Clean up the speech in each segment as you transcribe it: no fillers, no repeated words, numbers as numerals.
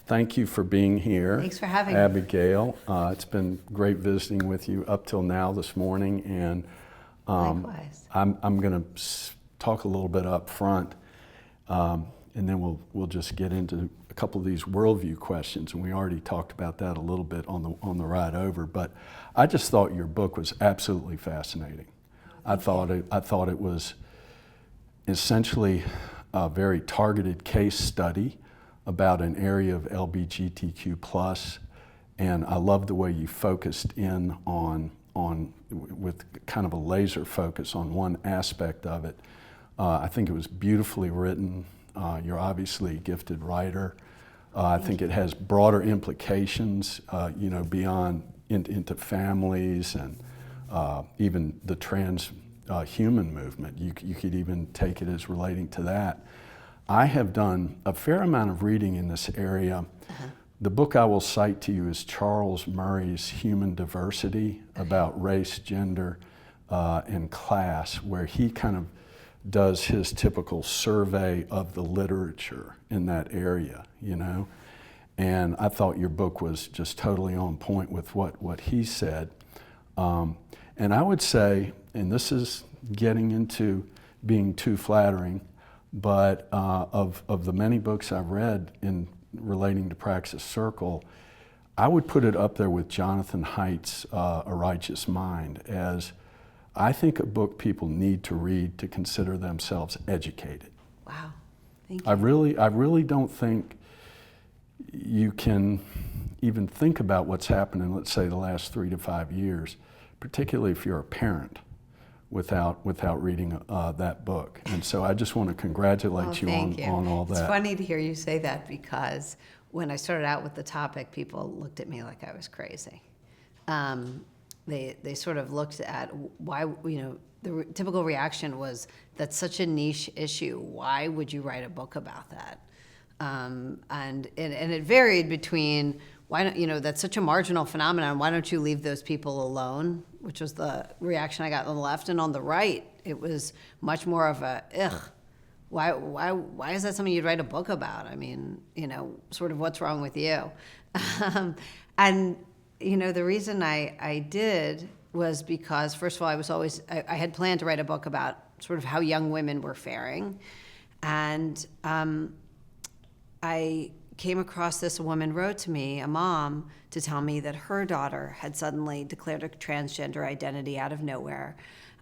Thank you for being here. Thanks for having me. Abigail. It's been great visiting with you up till now this morning, and Likewise. I'm going to talk a little bit up front, and then we'll just get into a couple of these worldview questions, and we already talked about that a little bit on the ride over. But I just thought your book was absolutely fascinating. I thought it was essentially a very targeted case study about an area of LGBTQ+, and I love the way you focused in on with kind of a laser focus on one aspect of it. I think it was beautifully written. You're obviously a gifted writer. I think it has broader implications, beyond into families and even the trans human movement. You could even take it as relating to that. I have done a fair amount of reading in this area. The book I will cite to you is Charles Murray's Human Diversity, about race, gender, and class, where he kind of does his typical survey of the literature in that area, And I thought your book was just totally on point with what he said. And I would say, and this is getting into being too flattering, but of the many books I've read in relating to Praxis Circle, I would put it up there with Jonathan Haidt's A Righteous Mind as, I think, a book people need to read to consider themselves educated. Wow, thank you. I really don't think you can even think about what's happened in, let's say, the last 3 to 5 years, particularly if you're a parent, without reading that book. And so I just want to congratulate you on all that. It's funny to hear you say that, because when I started out with the topic, people looked at me like I was crazy. They sort of looked at why, the typical reaction was, that's such a niche issue. Why would you write a book about that? And it varied between, why don't, that's such a marginal phenomenon, why don't you leave those people alone? Which was the reaction I got on the left. And on the right, it was much more of a, ugh, why is that something you'd write a book about? I mean, sort of what's wrong with you? And, the reason I did was because, first of all, I had planned to write a book about sort of how young women were faring. And I came across this. A woman wrote to me, a mom, to tell me that her daughter had suddenly declared a transgender identity out of nowhere.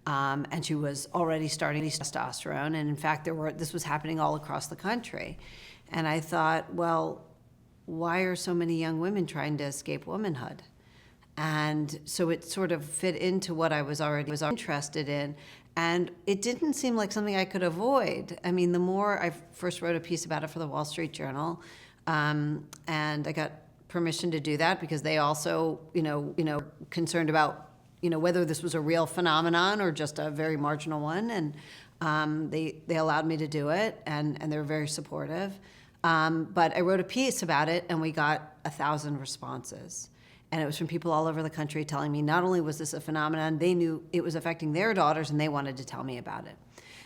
And she was already starting testosterone. And in fact, this was happening all across the country. And I thought, well, why are so many young women trying to escape womanhood? And so it sort of fit into what I was already interested in. And it didn't seem like something I could avoid. I mean, the more I first wrote a piece about it for the Wall Street Journal, and I got permission to do that because they also, concerned about, whether this was a real phenomenon or just a very marginal one. And they allowed me to do it, and they were very supportive. But I wrote a piece about it, and we got 1,000 responses. And it was from people all over the country telling me not only was this a phenomenon, they knew it was affecting their daughters, and they wanted to tell me about it.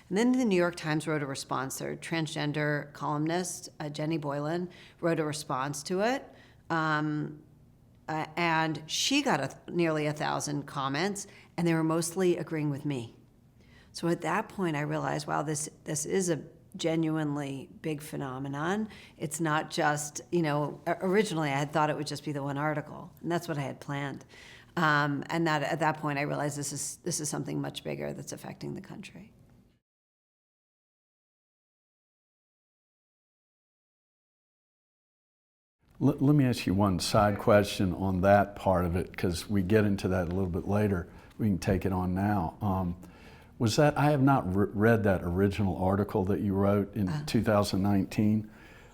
And then the New York Times wrote a response. Their transgender columnist, Jenny Boylan, wrote a response to it. And she got nearly 1,000 comments, and they were mostly agreeing with me. So at that point, I realized, wow, this is a genuinely big phenomenon. It's not just, originally I had thought it would just be the one article, and that's what I had planned. And that at that point, I realized this is something much bigger that's affecting the country. Let me ask you one side question on that part of it, because we get into that a little bit later. We can take it on now. Was that, I have not read that original article that you wrote in 2019.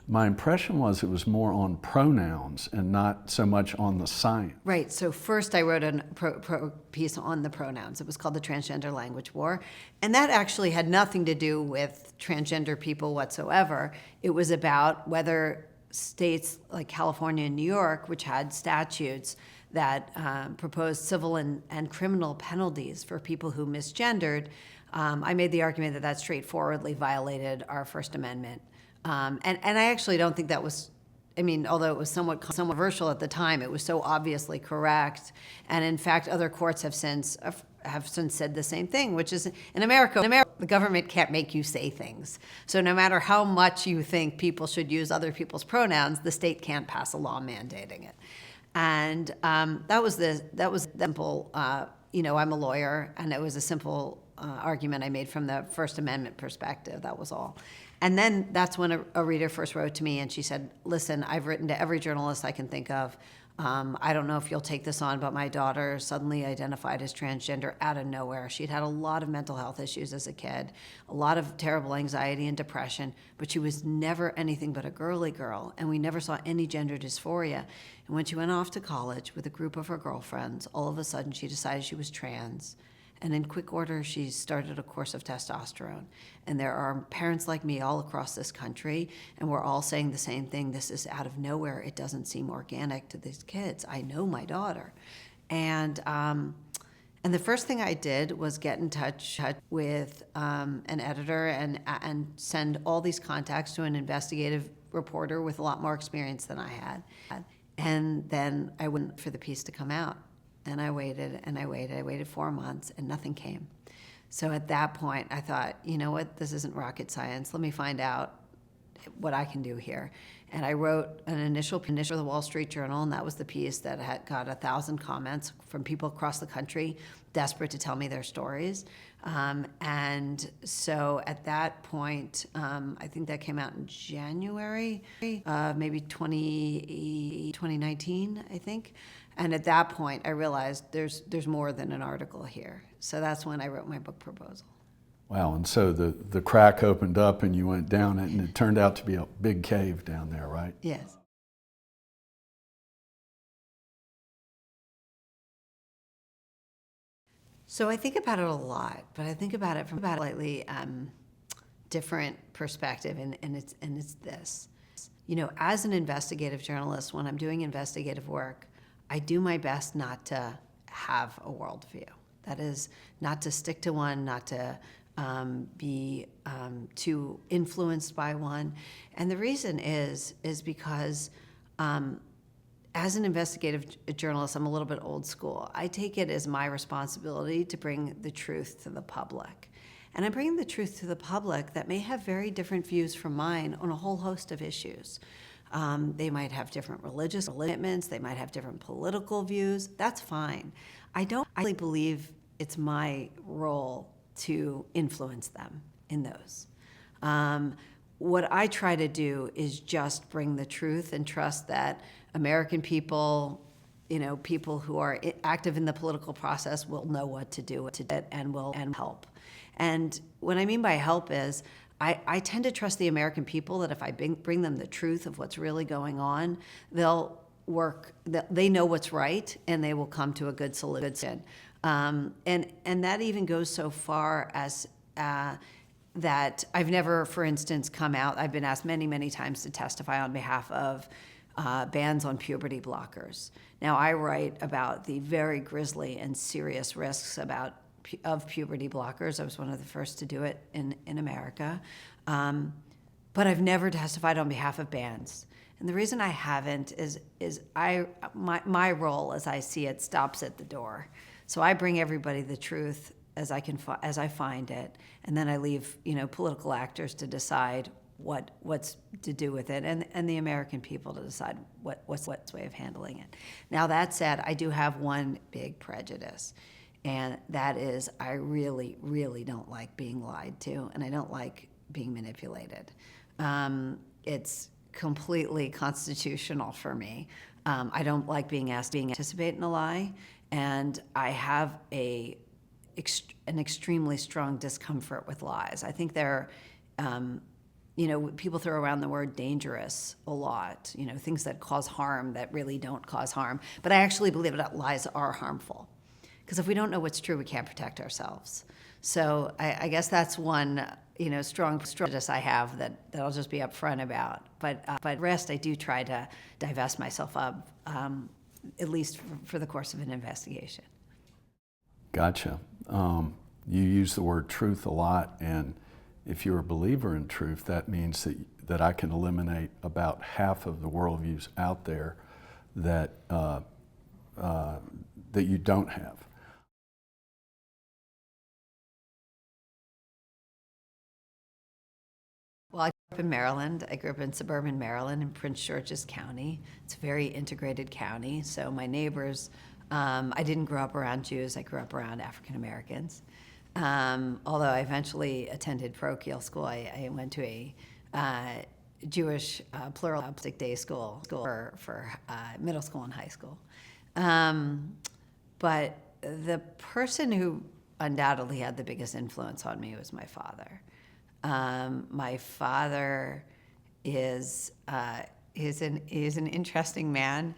My impression was it was more on pronouns and not so much on the science. Right, so first I wrote a piece on the pronouns. It was called The Transgender Language War. And that actually had nothing to do with transgender people whatsoever. It was about whether states like California and New York, which had statutes that proposed civil and criminal penalties for people who misgendered, I made the argument that that straightforwardly violated our First Amendment. And I actually don't think that was I mean, although it was somewhat controversial at the time, it was so obviously correct. And in fact, other courts have since said the same thing, which is in America, the government can't make you say things. So no matter how much you think people should use other people's pronouns, the state can't pass a law mandating it. And that was simple. I'm a lawyer, and it was a simple argument I made from the First Amendment perspective. That was all. And then that's when a reader first wrote to me, and she said, listen, I've written to every journalist I can think of. I don't know if you'll take this on, but my daughter suddenly identified as transgender out of nowhere. She'd had a lot of mental health issues as a kid, a lot of terrible anxiety and depression, but she was never anything but a girly girl, and we never saw any gender dysphoria. And when she went off to college with a group of her girlfriends, all of a sudden she decided she was trans. And in quick order, she started a course of testosterone. And there are parents like me all across this country, and we're all saying the same thing. This is out of nowhere. It doesn't seem organic to these kids. I know my daughter. And the first thing I did was get in touch with an editor and send all these contacts to an investigative reporter with a lot more experience than I had. And then I waited for the piece to come out. And I waited and I waited. I waited 4 months and nothing came. So at that point, I thought, you know what, this isn't rocket science. Let me find out what I can do here. And I wrote an initial for the Wall Street Journal, and that was the piece that had got 1,000 comments from people across the country desperate to tell me their stories. And so at that point, I think that came out in January, maybe 2019, I think. And at that point, I realized there's more than an article here. So that's when I wrote my book proposal. Wow, and so the crack opened up and you went down it, and it turned out to be a big cave down there, right? Yes. So I think about it a lot, but I think about it from a slightly different perspective, and it's this. You know, as an investigative journalist, when I'm doing investigative work, I do my best not to have a worldview. That is, not to stick to one, not to be too influenced by one. And the reason is because as an investigative journalist, I'm a little bit old school. I take it as my responsibility to bring the truth to the public. And I'm bringing the truth to the public that may have very different views from mine on a whole host of issues. They might have different religious commitments, they might have different political views. That's fine. I don't really believe it's my role to influence them in those. What I try to do is just bring the truth and trust that American people, you know, people who are active in the political process will know what to do with it and will help. And what I mean by help is I tend to trust the American people that if I bring them the truth of what's really going on, they'll work, they know what's right, and they will come to a good solution. And that even goes so far as that I've never, for instance, come out, I've been asked many, many times to testify on behalf of bans on puberty blockers. Now, I write about the very grisly and serious risks of puberty blockers. I was one of the first to do it in America. But I've never testified on behalf of bans. And the reason I haven't is my role, as I see it, stops at the door. So I bring everybody the truth as I find it, and then I leave, you know, political actors to decide what's to do with it, and the American people to decide what's the way of handling it. Now, that said, I do have one big prejudice. And that is, I really, really don't like being lied to, and I don't like being manipulated. It's completely constitutional for me. I don't like being asked to participate in a lie, and I have an extremely strong discomfort with lies. I think they're, people throw around the word dangerous a lot, you know, things that cause harm that really don't cause harm. But I actually believe that lies are harmful. Because if we don't know what's true, we can't protect ourselves. So I guess that's one, strong prejudice I have that I'll just be upfront about. But the rest, I do try to divest myself of, at least for the course of an investigation. Gotcha. You use the word truth a lot, and if you're a believer in truth, that means that I can eliminate about half of the worldviews out there that that you don't have. Well, I grew up in Maryland. I grew up in suburban Maryland in Prince George's County. It's a very integrated county. So my neighbors, I didn't grow up around Jews. I grew up around African Americans. Although I eventually attended parochial school, I went to a Jewish pluralistic day school for middle school and high school. But the person who undoubtedly had the biggest influence on me was my father. My father is an interesting man.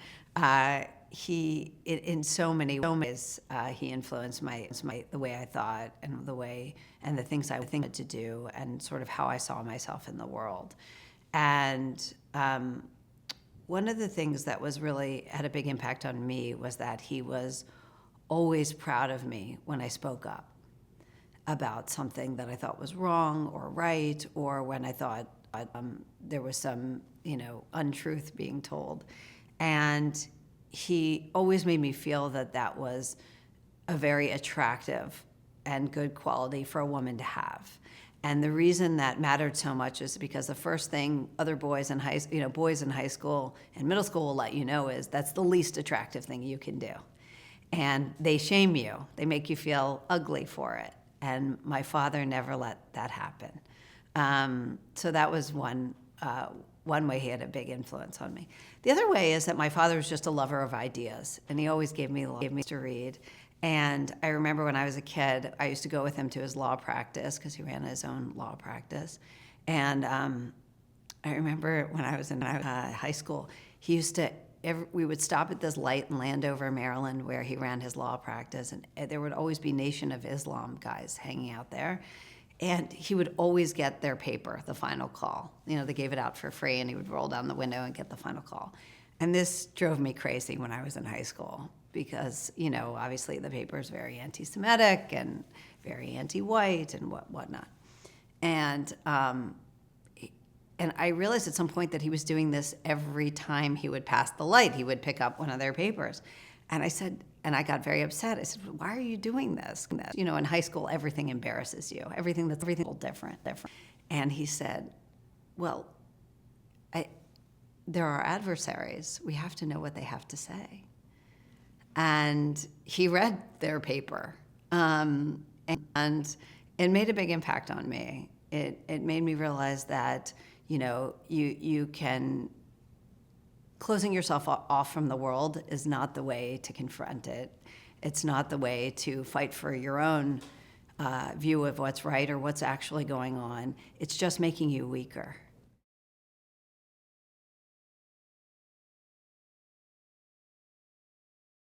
He, in so many ways, he influenced the way I thought and the things I wanted to do and sort of how I saw myself in the world. And one of the things that was really had a big impact on me was that he was always proud of me when I spoke up about something that I thought was wrong or right, or when I thought there was some, untruth being told. And he always made me feel that that was a very attractive and good quality for a woman to have. And the reason that mattered so much is because the first thing other boys in high school and middle school will let you know is that's the least attractive thing you can do. And they shame you. They make you feel ugly for it. And my father never let that happen. So that was one way he had a big influence on me. The other way is that my father was just a lover of ideas, and he always gave me to read. And I remember when I was a kid, I used to go with him to his law practice because he ran his own law practice. And I remember when I was in high school, he used to. We would stop at this light in Landover, Maryland, where he ran his law practice, and there would always be Nation of Islam guys hanging out there. And he would always get their paper, the final call. They gave it out for free, and he would roll down the window and get the final call. And this drove me crazy when I was in high school because, obviously the paper is very anti-Semitic and very anti-white and whatnot. And I realized at some point that he was doing this every time he would pass the light. He would pick up one of their papers. And I said, and I got very upset. I said, why are you doing this? In high school, everything embarrasses you. Everything different. And he said, well, there are adversaries. We have to know what they have to say. And he read their paper. And it made a big impact on me. It made me realize that you can, closing yourself off from the world is not the way to confront it. It's not the way to fight for your own view of what's right or what's actually going on. It's just making you weaker.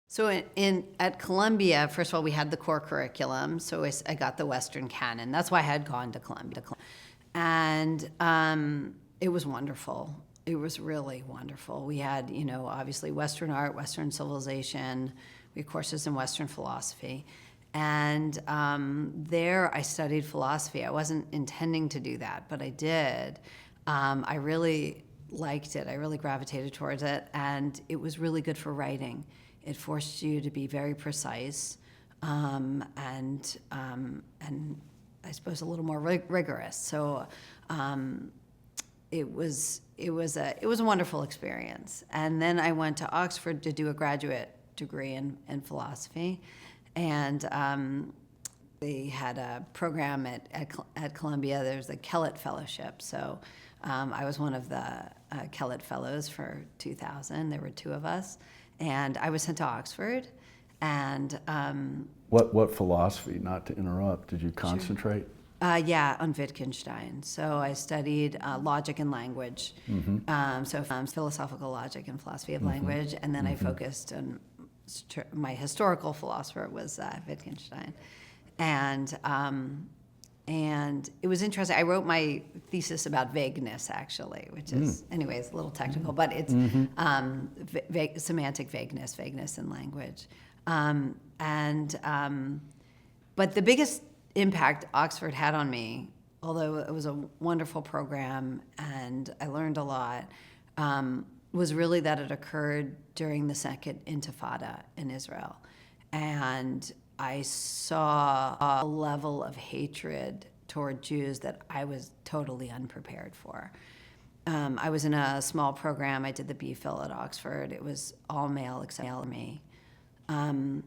So at Columbia, first of all, we had the core curriculum, so I got the Western canon. That's why I had gone to Columbia. And it was wonderful. It was really wonderful. We had, obviously Western art, Western civilization. We had courses in Western philosophy. And there I studied philosophy. I wasn't intending to do that, but I did. I really liked it. I really gravitated towards it. And it was really good for writing. It forced you to be very precise and I suppose a little more rigorous. So it was a wonderful experience. And then I went to Oxford to do a graduate degree in philosophy, and they had a program at Columbia. There's the Kellett Fellowship. So I was one of the Kellett Fellows for 2000. There were two of us, and I was sent to Oxford. And what philosophy? Not to interrupt. Did you concentrate? Yeah, on Wittgenstein. So I studied logic and language. Mm-hmm. So philosophical logic and philosophy of language, and then I focused on my historical philosopher was Wittgenstein, and it was interesting. I wrote my thesis about vagueness, actually, which is, anyways, a little technical, but it's semantic vagueness in language. But the biggest impact Oxford had on me although it was a wonderful program and I learned a lot, was really that it occurred during the Second Intifada in Israel. And I saw a level of hatred toward Jews that I was totally unprepared for. I was in a small program. I did the B.Phil at Oxford. It was all male except me. And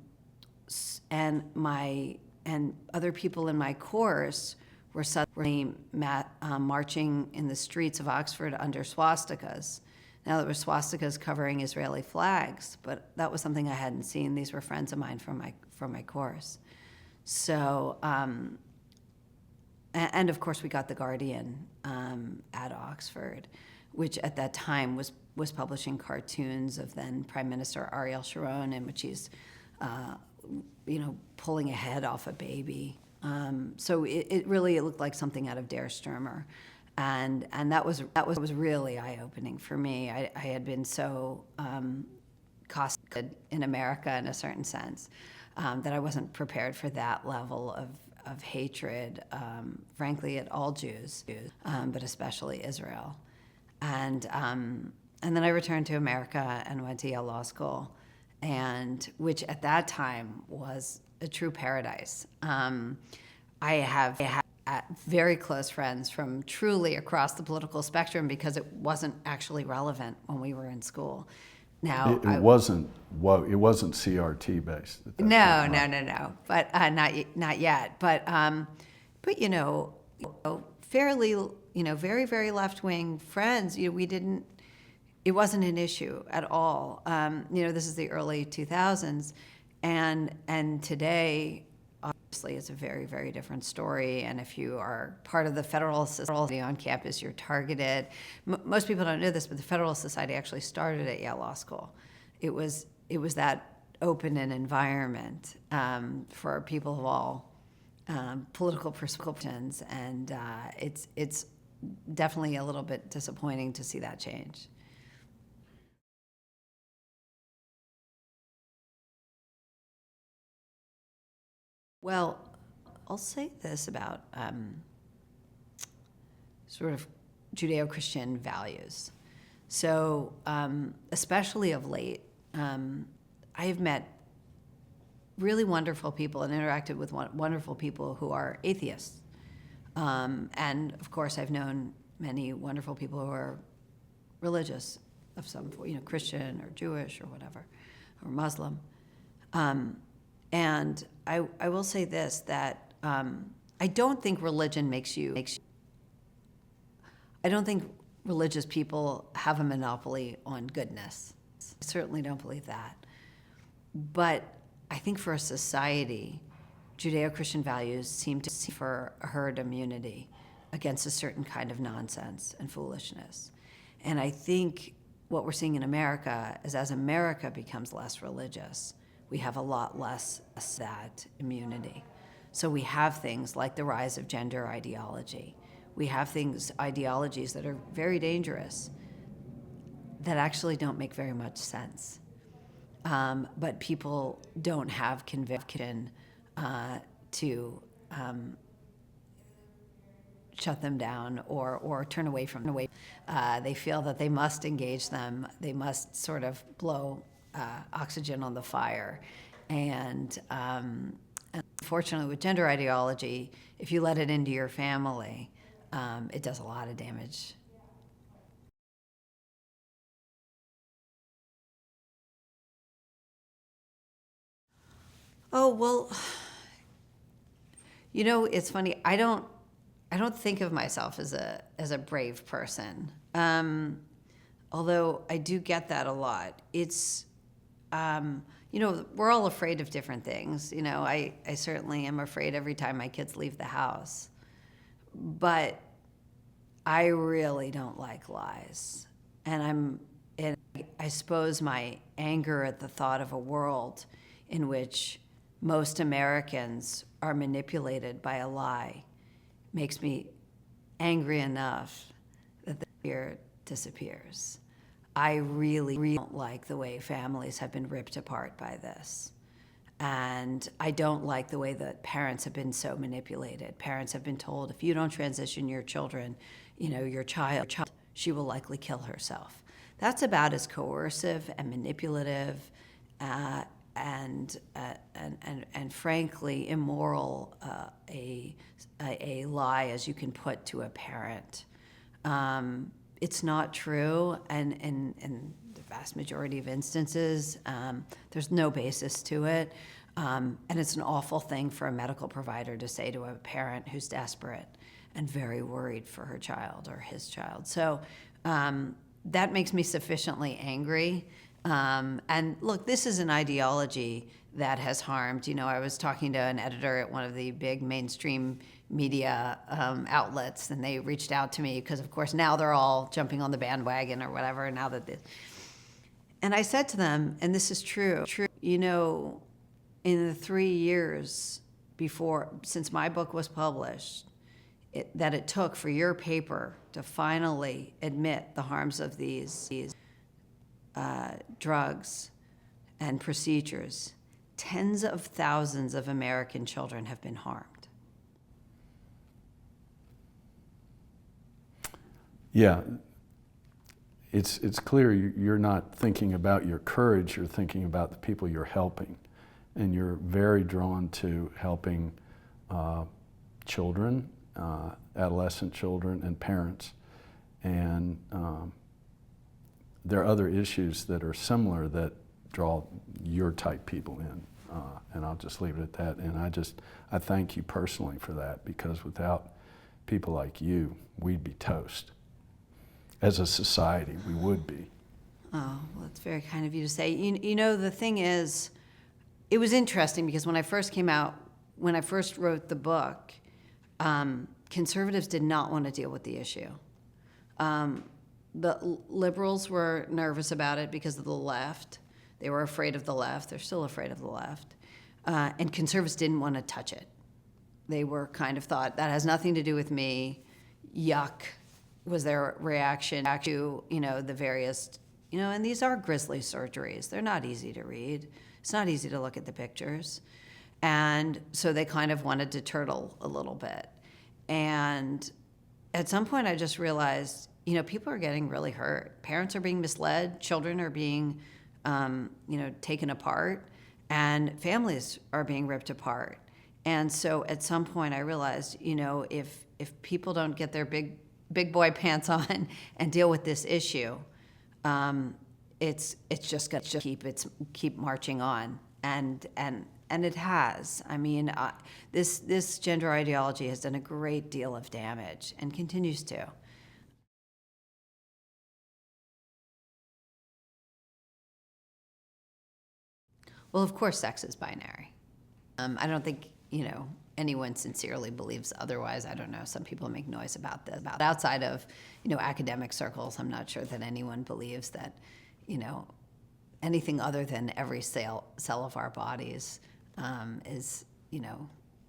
other people in my course were suddenly marching in the streets of Oxford under swastikas. Now, there were swastikas covering Israeli flags, but that was something I hadn't seen. These were friends of mine from my course. So, and of course, we got The Guardian at Oxford, which at that time was publishing cartoons of then Prime Minister Ariel Sharon, in which he's, pulling a head off a baby. So it really looked like something out of Der Stürmer. And that was really eye-opening for me. I had been so costed in America in a certain sense that I wasn't prepared for that level of hatred, frankly, at all Jews, but especially Israel. And then I returned to America and went to Yale Law School, and which at that time was a true paradise. I have very close friends from truly across the political spectrum because it wasn't actually relevant when we were in school. Now it wasn't CRT based. No. But not yet. But fairly very very left wing friends. We didn't. It wasn't an issue at all. This is the early 2000s, and today. Obviously, it's a very, very different story, and if you are part of the Federalist Society on campus, you're targeted. Most people don't know this, but the Federalist Society actually started at Yale Law School. It was that open an environment for people of all political perspectives, and it's definitely a little bit disappointing to see that change. Well, I'll say this about sort of Judeo-Christian values. So, especially of late, I have met really wonderful people and interacted with wonderful people who are atheists. And of course, I've known many wonderful people who are religious of some, Christian or Jewish or whatever, or Muslim. And I will say this, that I don't think religion makes you. I don't think religious people have a monopoly on goodness. I certainly don't believe that. But I think for a society, Judeo-Christian values seem to see for a herd immunity against a certain kind of nonsense and foolishness. And I think what we're seeing in America is as America becomes less religious, we have a lot less of that immunity. So we have things like the rise of gender ideology. We have ideologies that are very dangerous that actually don't make very much sense. But people don't have conviction to shut them down or turn away from them. They feel that they must engage them. They must sort of blow oxygen on the fire. And unfortunately, with gender ideology, if you let it into your family, it does a lot of damage. Oh, well, it's funny. I don't think of myself as a brave person. Although I do get that a lot. It's we're all afraid of different things. I certainly am afraid every time my kids leave the house. But I really don't like lies. And I suppose my anger at the thought of a world in which most Americans are manipulated by a lie makes me angry enough that the fear disappears. I really, really don't like the way families have been ripped apart by this. And I don't like the way that parents have been so manipulated. Parents have been told, if you don't transition your children, your child, she will likely kill herself. That's about as coercive and manipulative and frankly immoral a lie as you can put to a parent. It's not true, and in the vast majority of instances, there's no basis to it. And it's an awful thing for a medical provider to say to a parent who's desperate and very worried for her child or his child. So that makes me sufficiently angry. And look, this is an ideology that has harmed. I was talking to an editor at one of the big mainstream media outlets, and they reached out to me because, of course, now they're all jumping on the bandwagon or whatever. Now that and I said to them, and this is true. In the 3 years since my book was published, that it took for your paper to finally admit the harms of these drugs and procedures, tens of thousands of American children have been harmed. Yeah, it's clear you're not thinking about your courage, you're thinking about the people you're helping. And you're very drawn to helping children, adolescent children, and parents. And there are other issues that are similar that draw your type people in. And I'll just leave it at that. And I thank you personally for that, because without people like you, we'd be toast. As a society, we would be. Oh, well, it's very kind of you to say. The thing is, it was interesting because when I first wrote the book, conservatives did not want to deal with the issue. The liberals were nervous about it because of the left. They were afraid of the left. They're still afraid of the left. And conservatives didn't want to touch it. They were kind of thought, that has nothing to do with me. Yuck was their reaction to, the various, and these are grisly surgeries. They're not easy to read. It's not easy to look at the pictures. And so they kind of wanted to turtle a little bit. And at some point I just realized, people are getting really hurt. Parents are being misled. Children are being, taken apart. And families are being ripped apart. And so at some point I realized, if people don't get their big boy pants on and deal with this issue, it's just going to keep marching on, and it has. I mean, this gender ideology has done a great deal of damage and continues to. Well, of course, sex is binary. I don't think anyone sincerely believes otherwise. I don't know. Some people make noise about this. Outside of academic circles, I'm not sure that anyone believes that anything other than every cell of our bodies is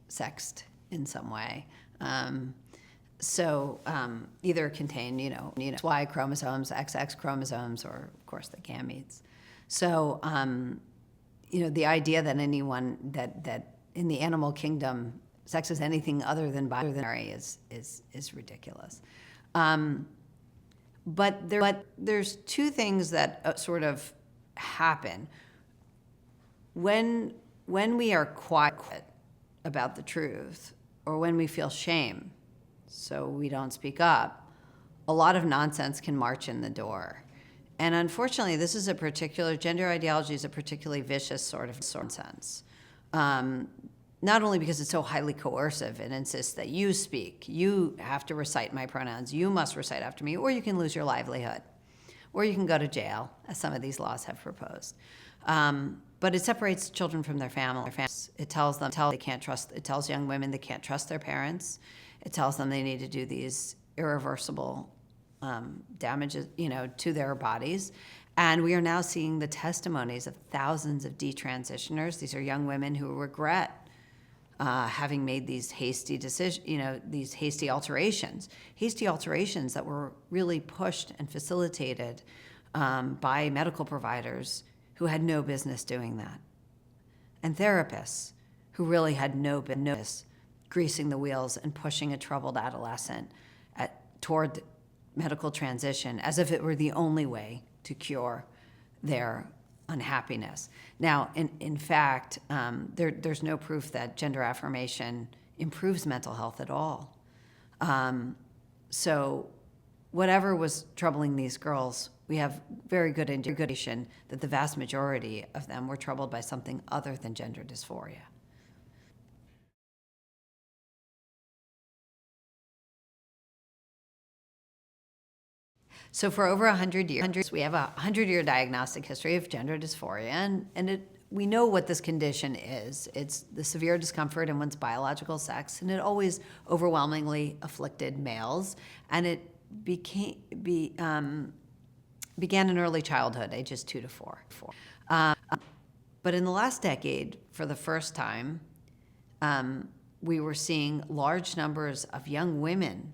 sexed in some way. So either contain Y chromosomes, XX chromosomes, or of course the gametes. So the idea that anyone that in the animal kingdom sex is anything other than binary is ridiculous. But there's two things that sort of happen when we are quiet about the truth, or when we feel shame, so we don't speak up. A lot of nonsense can march in the door, and unfortunately, gender ideology is a particularly vicious sort of nonsense. Not only because it's so highly coercive and insists that you speak, you have to recite my pronouns, you must recite after me, or you can lose your livelihood, or you can go to jail, as some of these laws have proposed. But it separates children from their families. It tells them they can't trust. It tells young women they can't trust their parents. It tells them they need to do these irreversible damages, to their bodies. And we are now seeing the testimonies of thousands of detransitioners. These are young women who regret having made these hasty decisions, these hasty alterations that were really pushed and facilitated by medical providers who had no business doing that. and therapists who really had no business greasing the wheels and pushing a troubled adolescent toward medical transition as if it were the only way to cure their unhappiness. Now, in fact, there's no proof that gender affirmation improves mental health at all. So whatever was troubling these girls, we have very good indication that the vast majority of them were troubled by something other than gender dysphoria. So for over 100 years, we have a 100-year diagnostic history of gender dysphoria, and we know what this condition is. It's the severe discomfort in one's biological sex, and it always overwhelmingly afflicted males, and it began in early childhood, ages 2 to 4. But in the last decade, for the first time, we were seeing large numbers of young women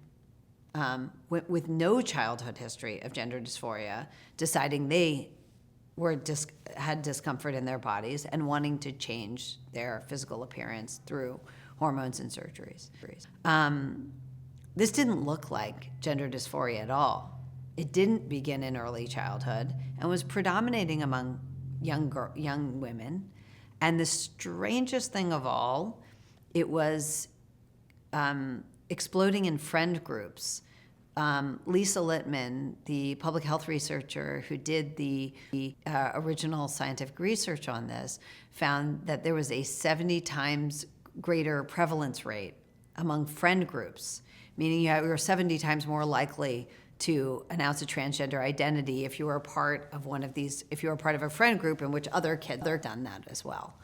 with no childhood history of gender dysphoria deciding they had discomfort in their bodies and wanting to change their physical appearance through hormones and surgeries. This didn't look like gender dysphoria at all. It didn't begin in early childhood and was predominating among young women. And the strangest thing of all, it was exploding in friend groups. Lisa Littman, the public health researcher who did the original scientific research on this, found that there was a 70 times greater prevalence rate among friend groups, meaning you were 70 times more likely to announce a transgender identity if you were a part of one of these, if you were part of a friend group in which other kids had done that as well.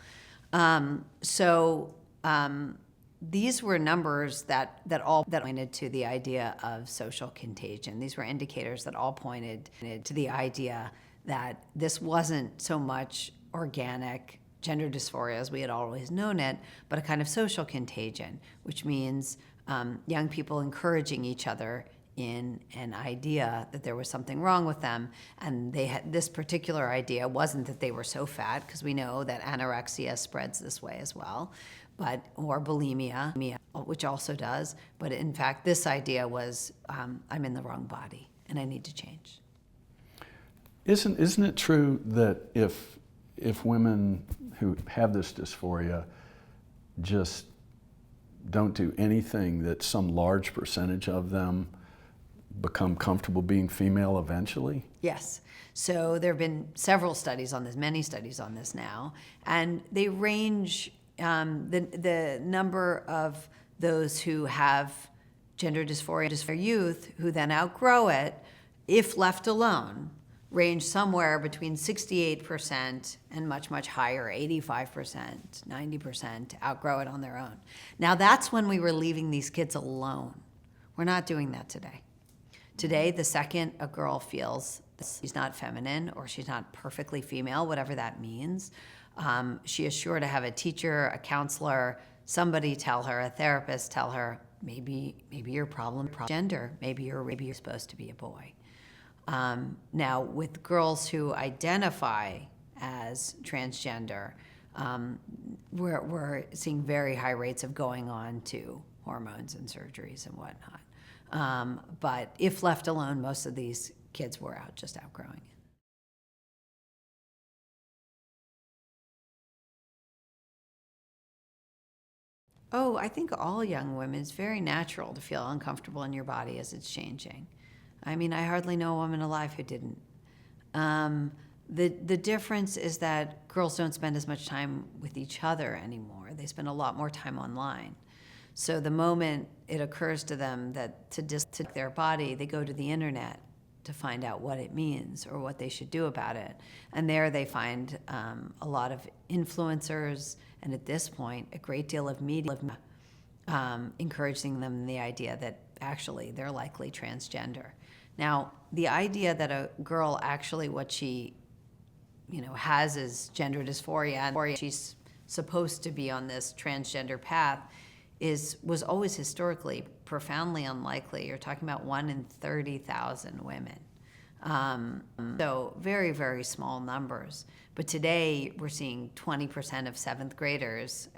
These were numbers that pointed to the idea of social contagion. These were indicators that all pointed to the idea that this wasn't so much organic gender dysphoria as we had always known it, but a kind of social contagion, which means young people encouraging each other in an idea that there was something wrong with them, and they had this particular idea wasn't that they were so fat, because we know that anorexia spreads this way as well, or bulimia, which also does, but in fact this idea was I'm in the wrong body and I need to change. Isn't it true that if women who have this dysphoria just don't do anything, that some large percentage of them become comfortable being female eventually? Yes. So there have been several studies on this, many studies on this now, and they range the number of those who have gender dysphoria for youth who then outgrow it, if left alone, range somewhere between 68% and much, much higher, 85%, 90% outgrow it on their own. Now that's when we were leaving these kids alone. We're not doing that today. Today, the second a girl feels she's not feminine or she's not perfectly female, whatever that means, she is sure to have a teacher, a counselor, somebody tell her, a therapist tell her, maybe your problem is gender, maybe you're supposed to be a boy. Now, with girls who identify as transgender, we're seeing very high rates of going on to hormones and surgeries and whatnot. But if left alone, most of these kids were just outgrowing it. Oh, I think all young women, it's very natural to feel uncomfortable in your body as it's changing. I mean, I hardly know a woman alive who didn't. The difference is that girls don't spend as much time with each other anymore. They spend a lot more time online. So the moment it occurs to them that to their body, they go to the internet to find out what it means or what they should do about it. And there they find a lot of influencers, and at this point, a great deal of media encouraging them in the idea that actually they're likely transgender. Now, the idea that a girl actually what she has is gender dysphoria and she's supposed to be on this transgender path was always historically profoundly unlikely. You're talking about 1 in 30,000 women. So very, very small numbers. But today we're seeing 20% of seventh graders,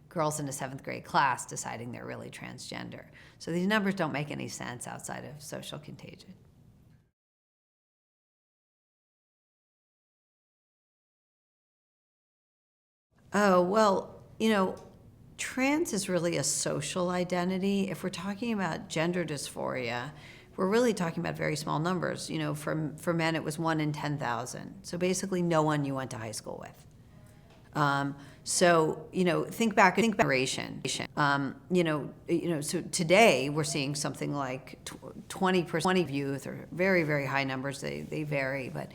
girls in a seventh grade class deciding they're really transgender. So these numbers don't make any sense outside of social contagion. Oh, well, trans is really a social identity. If we're talking about gender dysphoria, we're really talking about very small numbers. For men, it was 1 in 10,000. So basically, no one you went to high school with. Think back generation. So today we're seeing something like 20% of youth, or very, very high numbers. They vary, but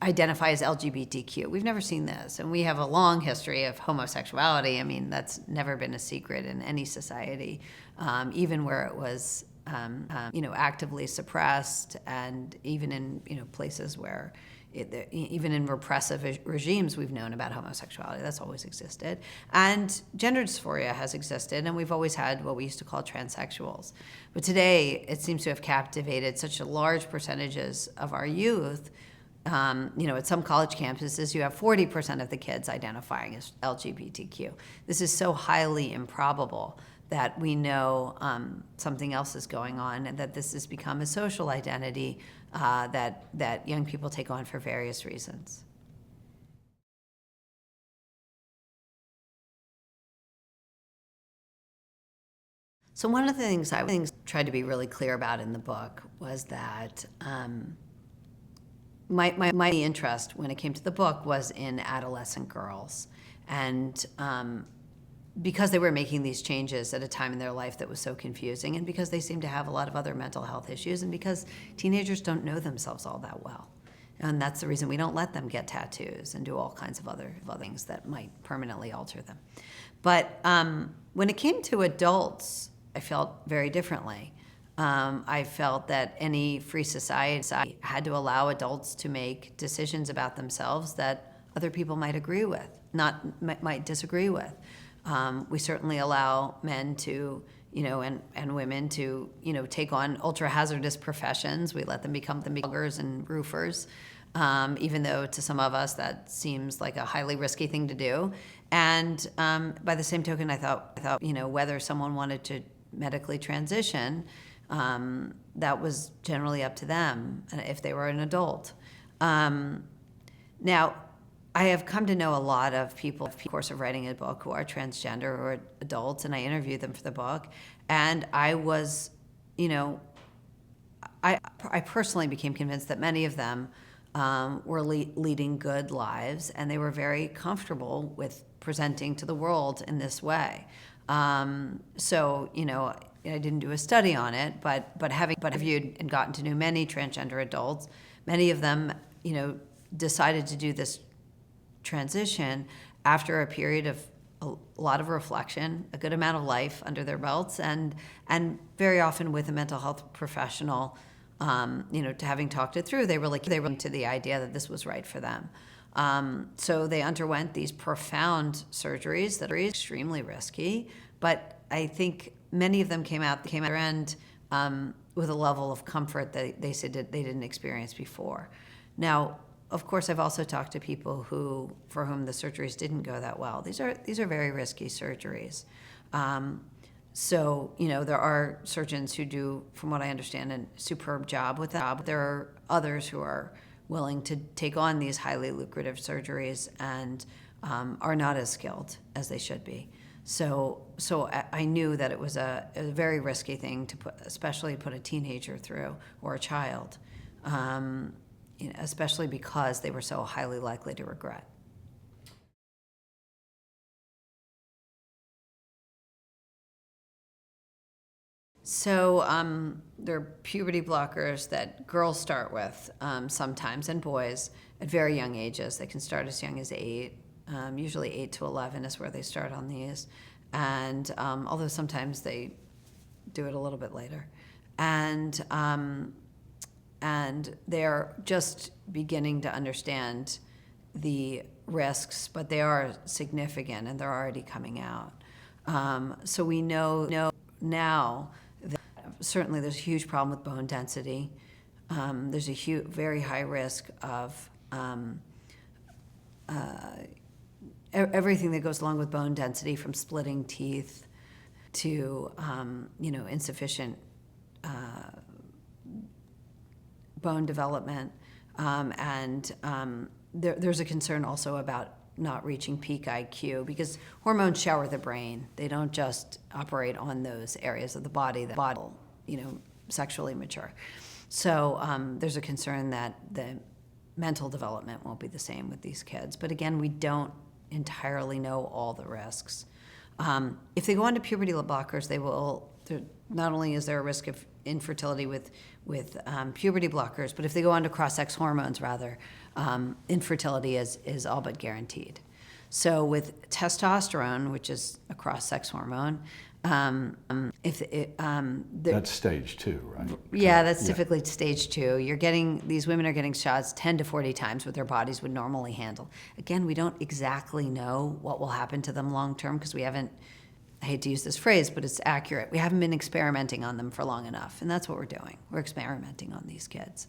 identify as LGBTQ. We've never seen this, and we have a long history of homosexuality. I mean, that's never been a secret in any society, even where it was, actively suppressed, and even in places where, even in repressive regimes, we've known about homosexuality. That's always existed, and gender dysphoria has existed, and we've always had what we used to call transsexuals. But today, it seems to have captivated such a large percentages of our youth. At some college campuses, you have 40% of the kids identifying as LGBTQ. This is so highly improbable that we know something else is going on, and that this has become a social identity that young people take on for various reasons. So one of the things I tried to be really clear about in the book was that my interest when it came to the book was in adolescent girls. And because they were making these changes at a time in their life that was so confusing, and because they seem to have a lot of other mental health issues, and because teenagers don't know themselves all that well. And that's the reason we don't let them get tattoos and do all kinds of other things that might permanently alter them. But when it came to adults, I felt very differently. I felt that any free society had to allow adults to make decisions about themselves that other people might agree with, might disagree with. We certainly allow men to, and women to, take on ultra hazardous professions. We let them become the bloggers and roofers, even though to some of us that seems like a highly risky thing to do. And by the same token, I thought, whether someone wanted to medically transition, that was generally up to them if they were an adult. Now, I have come to know a lot of people in the course of writing a book who are transgender or adults, and I interviewed them for the book. And I was, I personally became convinced that many of them were leading good lives, and they were very comfortable with presenting to the world in this way. I didn't do a study on it, but having interviewed and gotten to know many transgender adults, many of them, decided to do this transition after a period of a lot of reflection, a good amount of life under their belts, and very often with a mental health professional, to having talked it through, they were into the idea that this was right for them. So they underwent these profound surgeries that are extremely risky, but I think many of them came out the other end with a level of comfort that they said that they didn't experience before. Now, of course, I've also talked to people for whom the surgeries didn't go that well. These are very risky surgeries. There are surgeons who do, from what I understand, a superb job with that. There are others who are willing to take on these highly lucrative surgeries and are not as skilled as they should be. So I knew that it was a very risky thing to especially put a teenager through, or a child, especially because they were so highly likely to regret. So there are puberty blockers that girls start with sometimes, and boys at very young ages. They can start as young as 8. Usually 8 to 11 is where they start on these. And although sometimes they do it a little bit later. And they're just beginning to understand the risks, but they are significant, and they're already coming out. So we know now that certainly there's a huge problem with bone density. there's a very high risk of everything that goes along with bone density, from splitting teeth to insufficient bone development, and there's a concern also about not reaching peak IQ, because hormones shower the brain. They don't just operate on those areas of the body that sexually mature. So there's a concern that the mental development won't be the same with these kids. But again, we don't entirely know all the risks. If they go on to puberty blockers, not only is there a risk of infertility with puberty blockers, but if they go on to cross-sex hormones, infertility is all but guaranteed. So with testosterone, which is a cross-sex hormone, that's stage 2, right? Yeah, that's typically stage 2. These women are getting shots 10 to 40 times what their bodies would normally handle. Again, we don't exactly know what will happen to them long term, because we haven't, I hate to use this phrase, but it's accurate. We haven't been experimenting on them for long enough, and that's what we're doing. We're experimenting on these kids.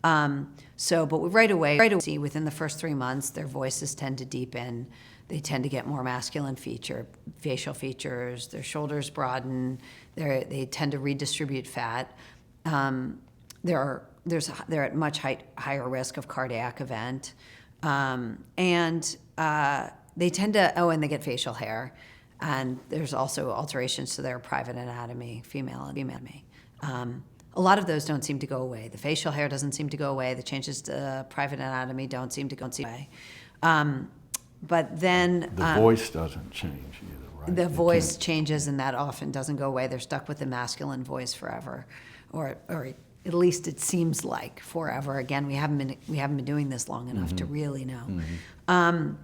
But right away, see within the first 3 months, their voices tend to deepen. They tend to get more masculine facial features. Their shoulders broaden. They tend to redistribute fat. They're at much higher risk of cardiac event, and they tend to. And they get facial hair, and there's also alterations to their private anatomy, female anatomy. A lot of those don't seem to go away. The facial hair doesn't seem to go away. The changes to private anatomy don't seem to go away. But then the voice doesn't change either, right? The voice changes, and that often doesn't go away. They're stuck with the masculine voice forever, or at least it seems like forever. Again, we haven't been doing this long enough to really know. But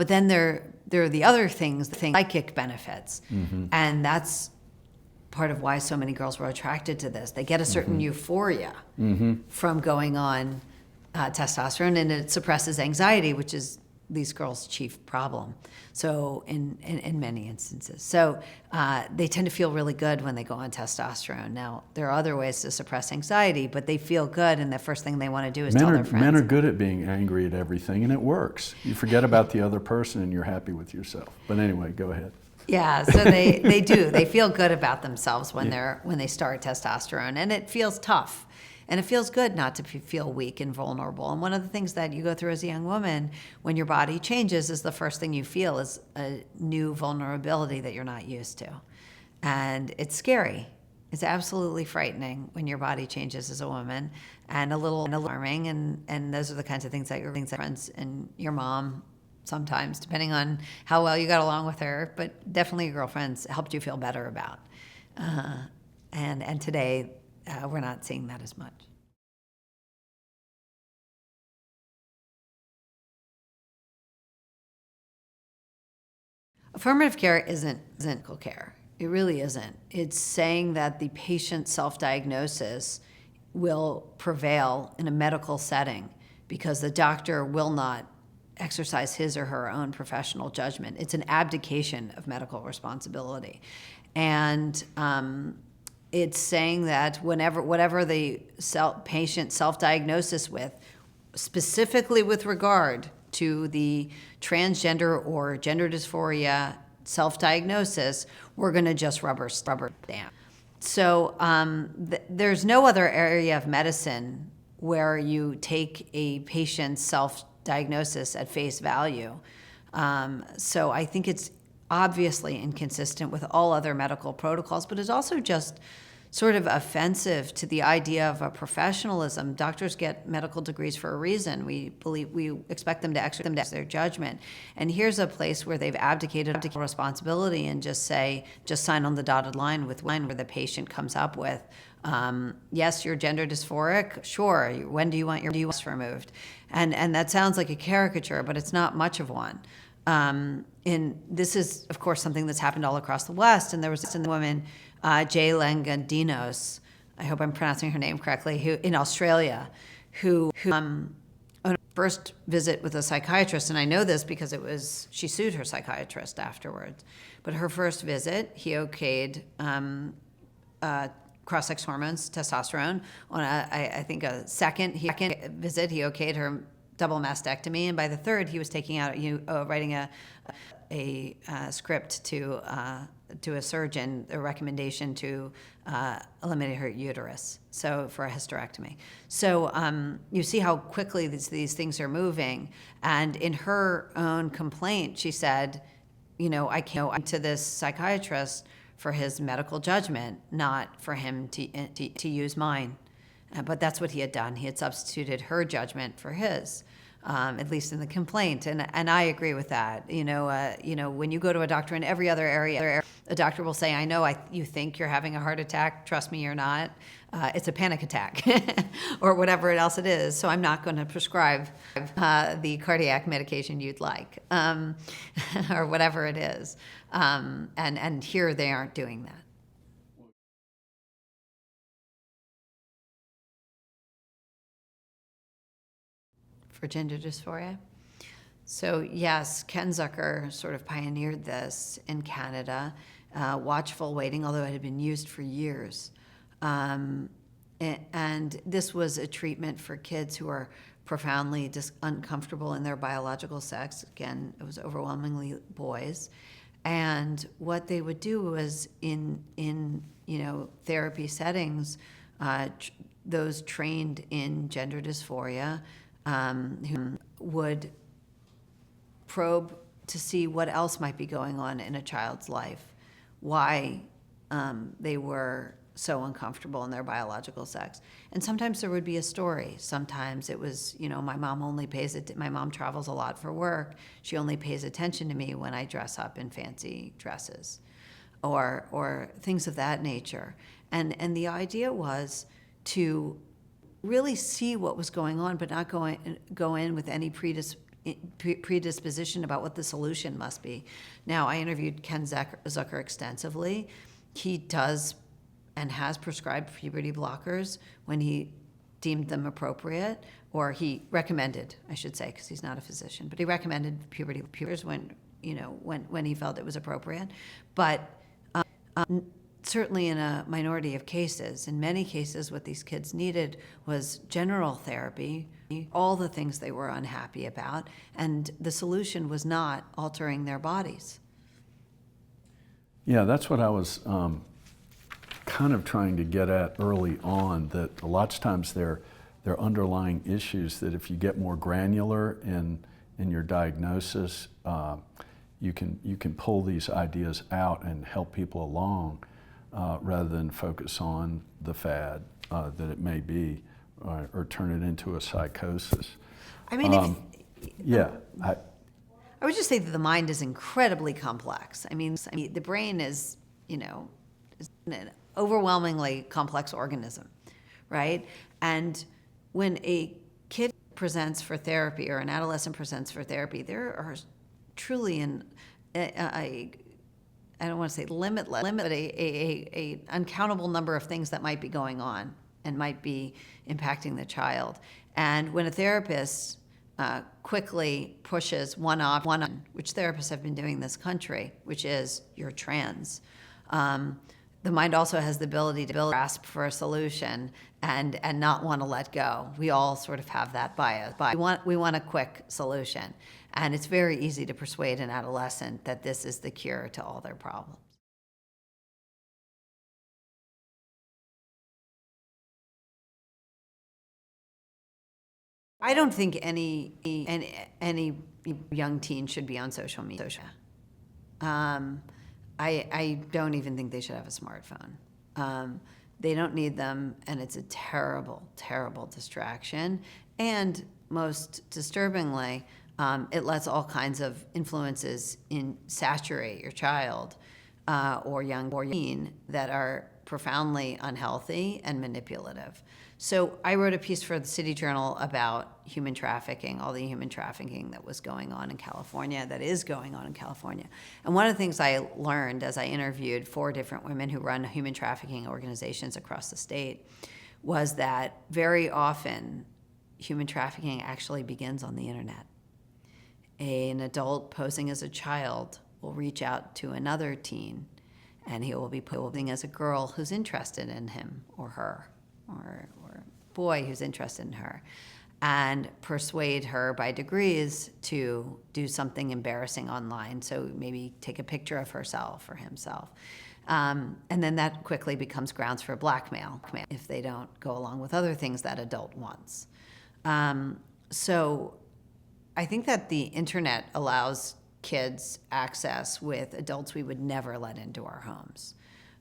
then there are the other things, psychic benefits, and that's part of why so many girls were attracted to this. They get a certain euphoria from going on testosterone, and it suppresses anxiety, which is these girls' chief problem. So in many instances, they tend to feel really good when they go on testosterone. Now, there are other ways to suppress anxiety, but they feel good, and the first thing they want to do is tell their friends. Men are good at being angry at everything, and it works. You forget about the other person, and you're happy with yourself. But anyway, go ahead. Yeah, so they do. They feel good about themselves when they start testosterone, and it feels tough. And it feels good not to feel weak and vulnerable. And one of the things that you go through as a young woman when your body changes is the first thing you feel is a new vulnerability that you're not used to. And it's scary. It's absolutely frightening when your body changes as a woman, and a little alarming. And those are the kinds of things that your friends and your mom, sometimes, depending on how well you got along with her, but definitely your girlfriends, helped you feel better about. And today, we're not seeing that as much. Affirmative care isn't clinical care. It really isn't. It's saying that the patient's self-diagnosis will prevail in a medical setting because the doctor will not exercise his or her own professional judgment. It's an abdication of medical responsibility. And it's saying that whatever the patient self-diagnosis with, specifically with regard to the transgender or gender dysphoria self-diagnosis, we're going to just rubber stamp. So there's no other area of medicine where you take a patient's self-diagnosis at face value. So I think it's obviously inconsistent with all other medical protocols, but it's also just sort of offensive to the idea of a professionalism. Doctors get medical degrees for a reason. We expect them to exercise their judgment. And here's a place where they've abdicated responsibility and just sign on the dotted line where the patient comes up with, yes, you're gender dysphoric. Sure. When do you want your breast removed? And that sounds like a caricature, but it's not much of one. And this is, of course, something that's happened all across the West. And there was a woman, Jay Langandinos, I hope I'm pronouncing her name correctly, who in Australia, who on her first visit with a psychiatrist, and I know this because she sued her psychiatrist afterwards, but her first visit, he okayed cross-sex hormones, testosterone. On I think a second visit, he okayed her double mastectomy, and by the third, he was taking out writing a script to a surgeon, a recommendation to eliminate her uterus, so for a hysterectomy. So you see how quickly these things are moving. And in her own complaint, she said, I came to this psychiatrist for his medical judgment, not for him to use mine. But that's what he had done. He had substituted her judgment for his. At least in the complaint, and I agree with that. When you go to a doctor in every other area, a doctor will say, "I know you think you're having a heart attack. Trust me, you're not. It's a panic attack," or whatever else it is. So I'm not going to prescribe the cardiac medication you'd like, or whatever it is. And here they aren't doing that. For gender dysphoria. So yes, Ken Zucker sort of pioneered this in Canada. Watchful waiting, although it had been used for years. And this was a treatment for kids who are profoundly uncomfortable in their biological sex. Again, it was overwhelmingly boys. And what they would do was in therapy settings, those trained in gender dysphoria who would probe to see what else might be going on in a child's life, why they were so uncomfortable in their biological sex. And sometimes there would be a story. Sometimes it was, my mom travels a lot for work. She only pays attention to me when I dress up in fancy dresses, or things of that nature. And the idea was to really see what was going on, but not go in with any predisposition about what the solution must be. Now, I interviewed Ken Zucker extensively. He does and has prescribed puberty blockers when he deemed them appropriate, or he recommended, I should say, because he's not a physician, but he recommended puberty blockers when he felt it was appropriate. But certainly in a minority of cases. In many cases, what these kids needed was general therapy, all the things they were unhappy about, and the solution was not altering their bodies. Yeah, that's what I was kind of trying to get at early on, that a lot of times they're underlying issues that if you get more granular in your diagnosis, you can pull these ideas out and help people along. Rather than focus on the fad that it may be, or turn it into a psychosis. I mean, I would just say that the mind is incredibly complex. I mean, the brain is an overwhelmingly complex organism, right? And when a kid presents for therapy or an adolescent presents for therapy, there are truly I don't want to say limitless, but a uncountable number of things that might be going on and might be impacting the child. And when a therapist quickly pushes one on, which therapists have been doing in this country, which is you're trans, the mind also has the ability to grasp for a solution and not want to let go. We all sort of have that bias. We want a quick solution. And it's very easy to persuade an adolescent that this is the cure to all their problems. I don't think any young teen should be on social media. I don't even think they should have a smartphone. They don't need them, and it's a terrible, terrible distraction. And most disturbingly, it lets all kinds of influences saturate your child or young teen that are profoundly unhealthy and manipulative. So I wrote a piece for the City Journal about human trafficking, all the human trafficking that was going on in California, that is going on in California. And one of the things I learned as I interviewed 4 different women who run human trafficking organizations across the state was that very often human trafficking actually begins on the internet. An adult posing as a child will reach out to another teen and he will be posing as a girl who's interested in him or her, or boy who's interested in her, and persuade her by degrees to do something embarrassing online. So maybe take a picture of herself or himself. And then that quickly becomes grounds for blackmail if they don't go along with other things that adult wants. So I think that the internet allows kids access with adults we would never let into our homes.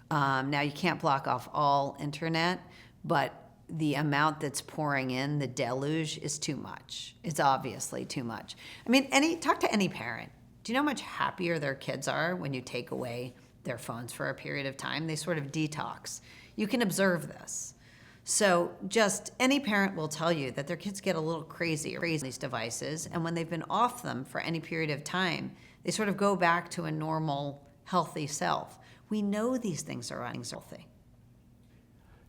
Now, you can't block off all internet, but the amount that's pouring in, the deluge, is too much. It's obviously too much. I mean, talk to any parent. Do you know how much happier their kids are when you take away their phones for a period of time? They sort of detox. You can observe this. So just any parent will tell you that their kids get a little crazy on these devices, and when they've been off them for any period of time, they sort of go back to a normal, healthy self. We know these things are unhealthy.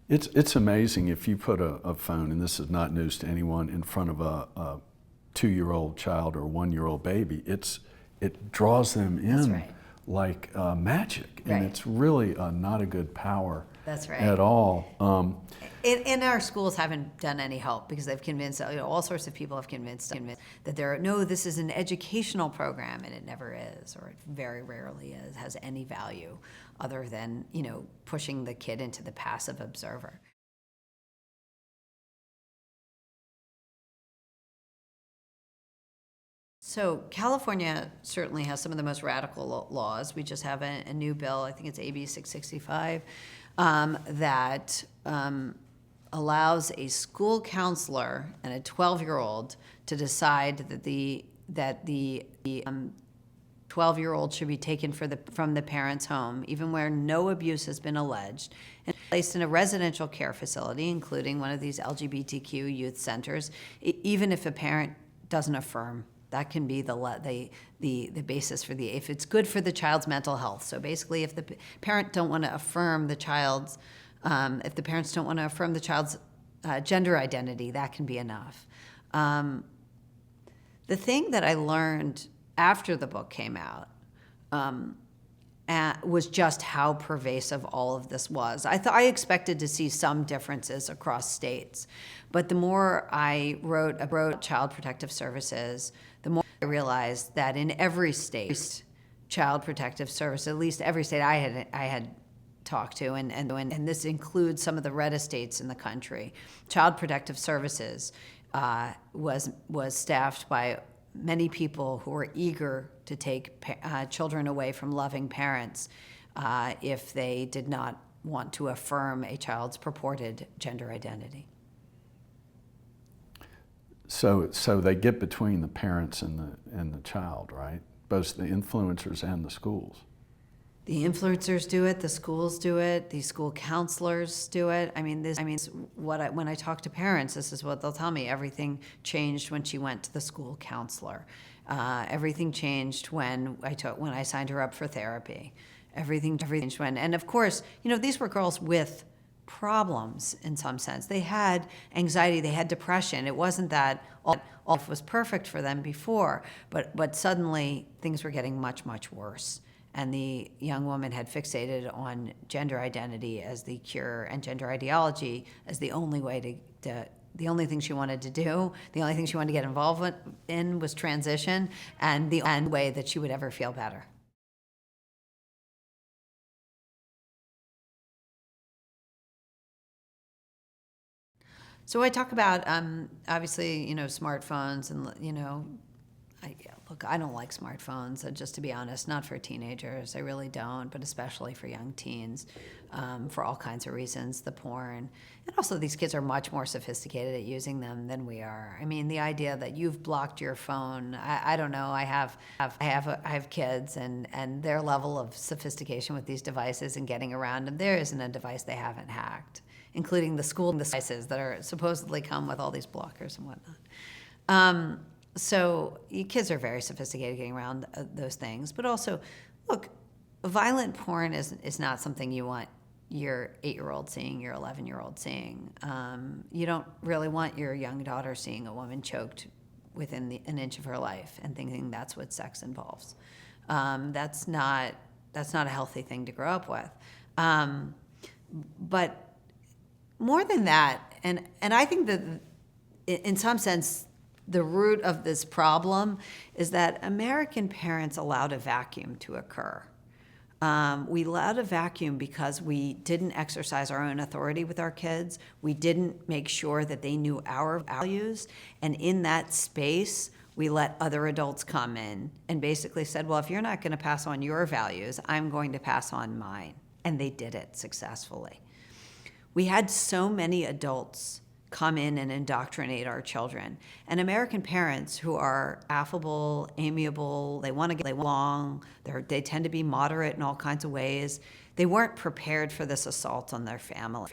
It's amazing if you put a phone, and this is not news to anyone, in front of a 2-year-old child or 1-year-old baby. It draws them in like magic, and it's really not a good power at all. And our schools haven't done any help because they've convinced, all sorts of people have convinced that this is an educational program, and it never is, or it very rarely has any value other than, pushing the kid into the passive observer. So California certainly has some of the most radical laws. We just have a new bill, I think it's AB 665, that allows a school counselor and a 12-year-old to decide that the 12-year-old should be taken from the parent's home, even where no abuse has been alleged, and placed in a residential care facility, including one of these LGBTQ youth centers, even if a parent doesn't affirm. That can be the basis for if it's good for the child's mental health. So basically, if the parent don't want to affirm the child's, if the parents don't want to affirm the child's gender identity, that can be enough. The thing that I learned after the book came out was just how pervasive all of this was. I expected to see some differences across states, but the more I wrote about Child Protective Services, the more I realized that in every state, Child Protective Service, at least every state I had talked to, and this includes some of the reddest states in the country, Child Protective Services was staffed by many people who were eager to take children away from loving parents if they did not want to affirm a child's purported gender identity. So they get between the parents and the child, right? Both the influencers and the schools. The influencers do it. The schools do it. The school counselors do it. When I talk to parents, this is what they'll tell me. Everything changed when she went to the school counselor. Everything changed when I signed her up for therapy. Everything changed when, and of course, these were girls with problems in some sense. They had anxiety, they had depression. It wasn't that all was perfect for them before, but suddenly things were getting much, much worse. And the young woman had fixated on gender identity as the cure and gender ideology as the only way the only thing she wanted to do, the only thing she wanted to get involved in was transition, and the only way that she would ever feel better. So I talk about, obviously, smartphones and, I don't like smartphones, just to be honest, not for teenagers. I really don't, but especially for young teens, for all kinds of reasons, the porn. And also these kids are much more sophisticated at using them than we are. I mean, the idea that you've blocked your phone, I don't know, I have kids and their level of sophistication with these devices and getting around them, there isn't a device they haven't hacked, including the school devices that are supposedly come with all these blockers and whatnot. So kids are very sophisticated getting around those things. But also, look, violent porn is not something you want your 8-year-old seeing, your 11-year-old seeing. You don't really want your young daughter seeing a woman choked within an inch of her life and thinking that's what sex involves. That's not That's not a healthy thing to grow up with. But more than that, and I think that in some sense, the root of this problem is that American parents allowed a vacuum to occur. We allowed a vacuum because we didn't exercise our own authority with our kids. We didn't make sure that they knew our values. And in that space, we let other adults come in and basically said, well, if you're not going to pass on your values, I'm going to pass on mine. And they did it successfully. We had so many adults come in and indoctrinate our children. And American parents who are affable, amiable, they want to get along, they tend to be moderate in all kinds of ways. They weren't prepared for this assault on their family.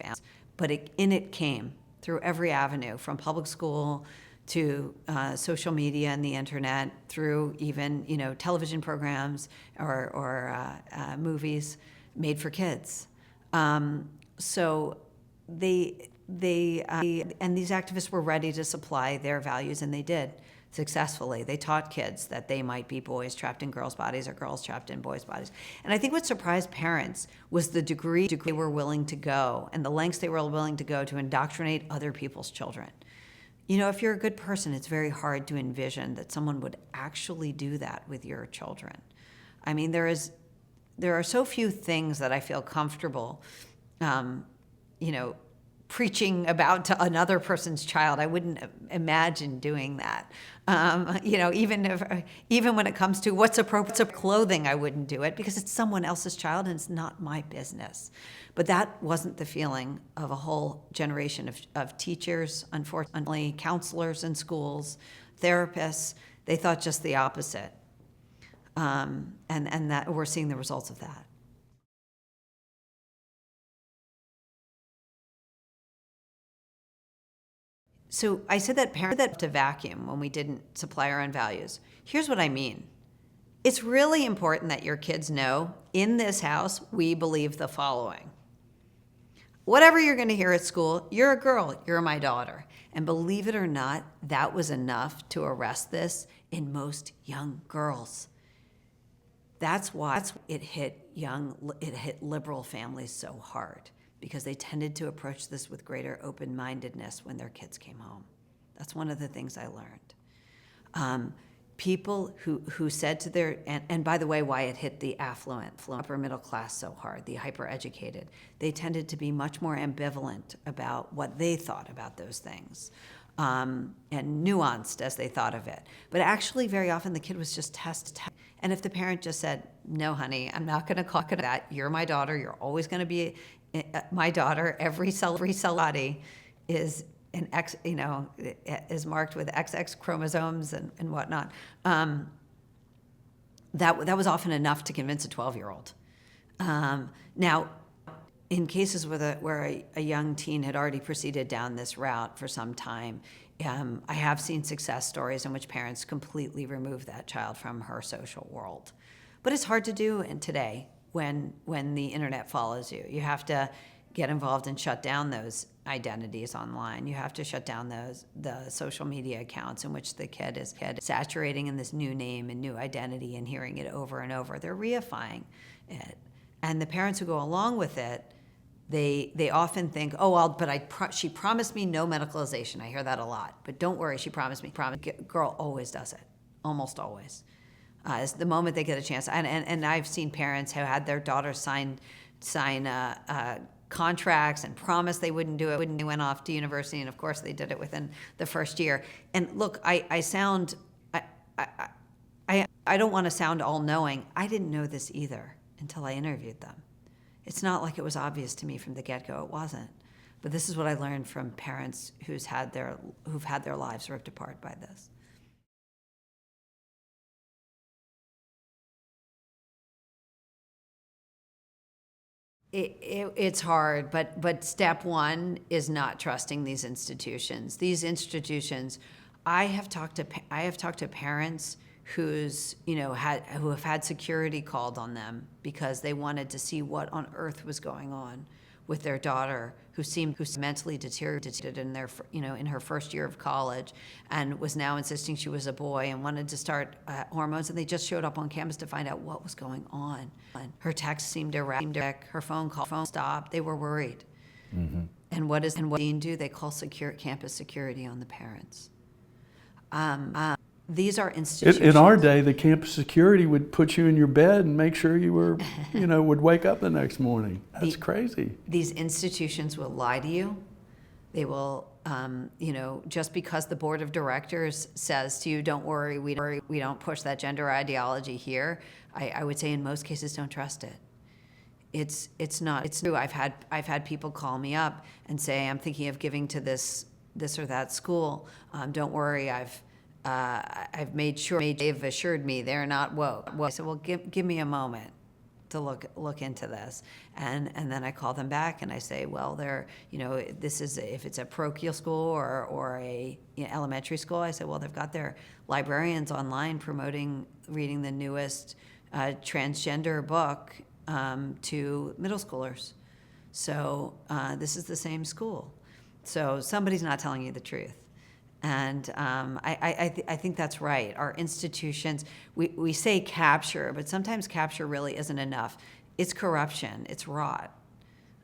But it came through every avenue, from public school to social media and the internet, through even television programs or movies made for kids. So and these activists were ready to supply their values, and they did successfully. They taught kids that they might be boys trapped in girls' bodies or girls trapped in boys' bodies. And I think what surprised parents was the degree they were willing to go and the lengths they were willing to go to indoctrinate other people's children. If you're a good person, it's very hard to envision that someone would actually do that with your children. I mean, there are so few things that I feel comfortable preaching about to another person's child. I wouldn't imagine doing that. Even when it comes to what's appropriate clothing, I wouldn't do it because it's someone else's child and it's not my business. But that wasn't the feeling of a whole generation of teachers, unfortunately, counselors in schools, therapists. They thought just the opposite. And that we're seeing the results of that. So I said that parents to vacuum when we didn't supply our own values. Here's what I mean. It's really important that your kids know, in this house, we believe the following. Whatever you're going to hear at school, you're a girl, you're my daughter. And believe it or not, that was enough to arrest this in most young girls. That's why it hit liberal families so hard, because they tended to approach this with greater open-mindedness when their kids came home. That's one of the things I learned. People who said to their, and by the way, why it hit the affluent, upper middle class so hard, the hyper-educated, they tended to be much more ambivalent about what they thought about those things, and nuanced as they thought of it. But actually, very often, the kid was just tested. And if the parent just said, no, honey, I'm not going to call it that, you're my daughter, you're always going to be my daughter, every Sexuality is an X, is marked with XX chromosomes and whatnot. That was often enough to convince a 12-year-old. Now, in cases where a young teen had already proceeded down this route for some time, I have seen success stories in which parents completely remove that child from her social world. But it's hard to do today when the internet follows you. You have to get involved and shut down those identities online. You have to shut down the social media accounts in which the kid is saturating in this new name and new identity and hearing it over and over. They're reifying it. And the parents who go along with it, they often think, oh, well, she promised me no medicalization. I hear that a lot. But don't worry, she promised me. Girl always does it, almost always. It's the moment they get a chance. And I've seen parents who had their daughters sign contracts and promised they wouldn't do it when they went off to university, and of course they did it within the first year. And look, I don't want to sound all-knowing. I didn't know this either until I interviewed them. It's not like it was obvious to me from the get-go. It wasn't. But this is what I learned from parents who've had their lives ripped apart by this. It's hard, but step one is not trusting these institutions. These institutions, I have talked to parents who have had security called on them because they wanted to see what on earth was going on with their daughter who's mentally deteriorated in her first year of college, and was now insisting she was a boy and wanted to start hormones, and they just showed up on campus to find out what was going on. Her text seemed erratic, her phone stopped. They were worried. Mm-hmm. And what does dean do? They call campus security on the parents. These are institutions. In our day, the campus security would put you in your bed and make sure you were, would wake up the next morning. That's crazy. These institutions will lie to you. They will, just because the board of directors says to you, don't worry, we don't push that gender ideology here. I would say in most cases, don't trust it. It's true. I've had people call me up and say, I'm thinking of giving to this or that school. Don't worry, I've made sure they've assured me they're not woke. I said, well, give me a moment to look into this, and then I call them back and I say, well, this is, if it's a parochial school or a elementary school, I said, well, they've got their librarians online promoting reading the newest transgender book to middle schoolers. So this is the same school. So somebody's not telling you the truth. And I think that's right. Our institutions, we say capture, but sometimes capture really isn't enough. It's corruption. It's rot.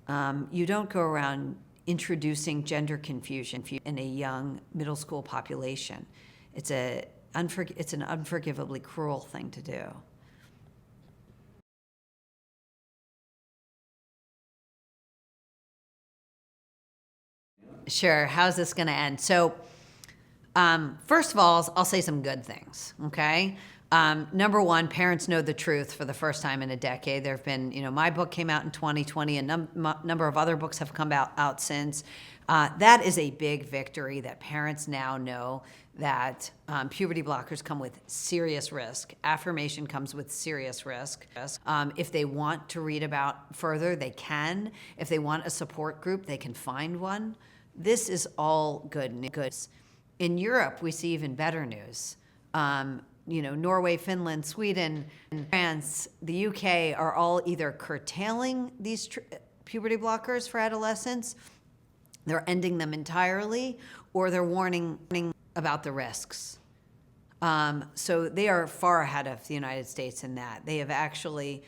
You don't go around introducing gender confusion in a young middle school population. It's an unforgivably cruel thing to do. Sure. How's this going to end? So, first of all, I'll say some good things, okay? Number one, parents know the truth for the first time in a decade. There have been, my book came out in 2020, a number of other books have come out since. That is a big victory, that parents now know that puberty blockers come with serious risk. Affirmation comes with serious risk. If they want to read about further, they can. If they want a support group, they can find one. This is all good news. In Europe, we see even better news. Norway, Finland, Sweden, and France, the UK are all either curtailing these puberty blockers for adolescents, they're ending them entirely, or they're warning about the risks. So they are far ahead of the United States in that. They have actually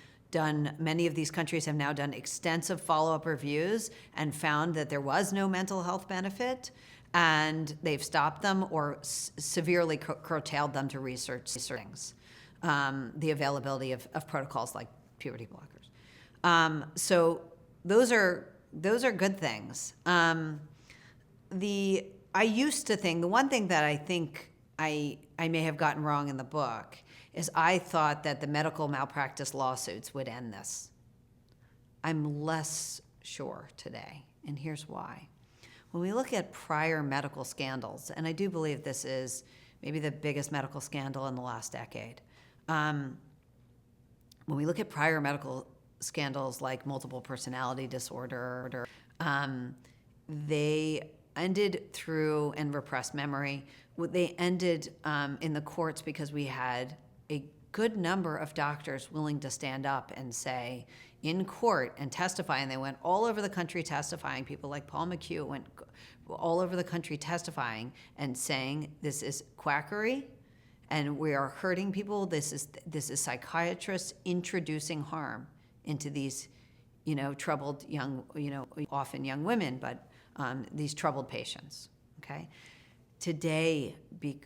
many of these countries have now done extensive follow-up reviews and found that there was no mental health benefit, and they've stopped them or severely curtailed them to research things, the availability of protocols like puberty blockers. So those are good things. I used to think, the one thing that I think I may have gotten wrong in the book is I thought that the medical malpractice lawsuits would end this. I'm less sure today, and here's why. When we look at prior medical scandals, and I do believe this is maybe the biggest medical scandal in the last decade, when we look at prior medical scandals like multiple personality disorder, they ended through, and repressed memory, they ended in the courts because we had a good number of doctors willing to stand up and say in court and testify, and they went all over the country testifying. People like Paul McHugh went all over the country testifying and saying this is quackery and we are hurting people. This is psychiatrists introducing harm into these, troubled young, often young women, but these troubled patients. Okay. Today, we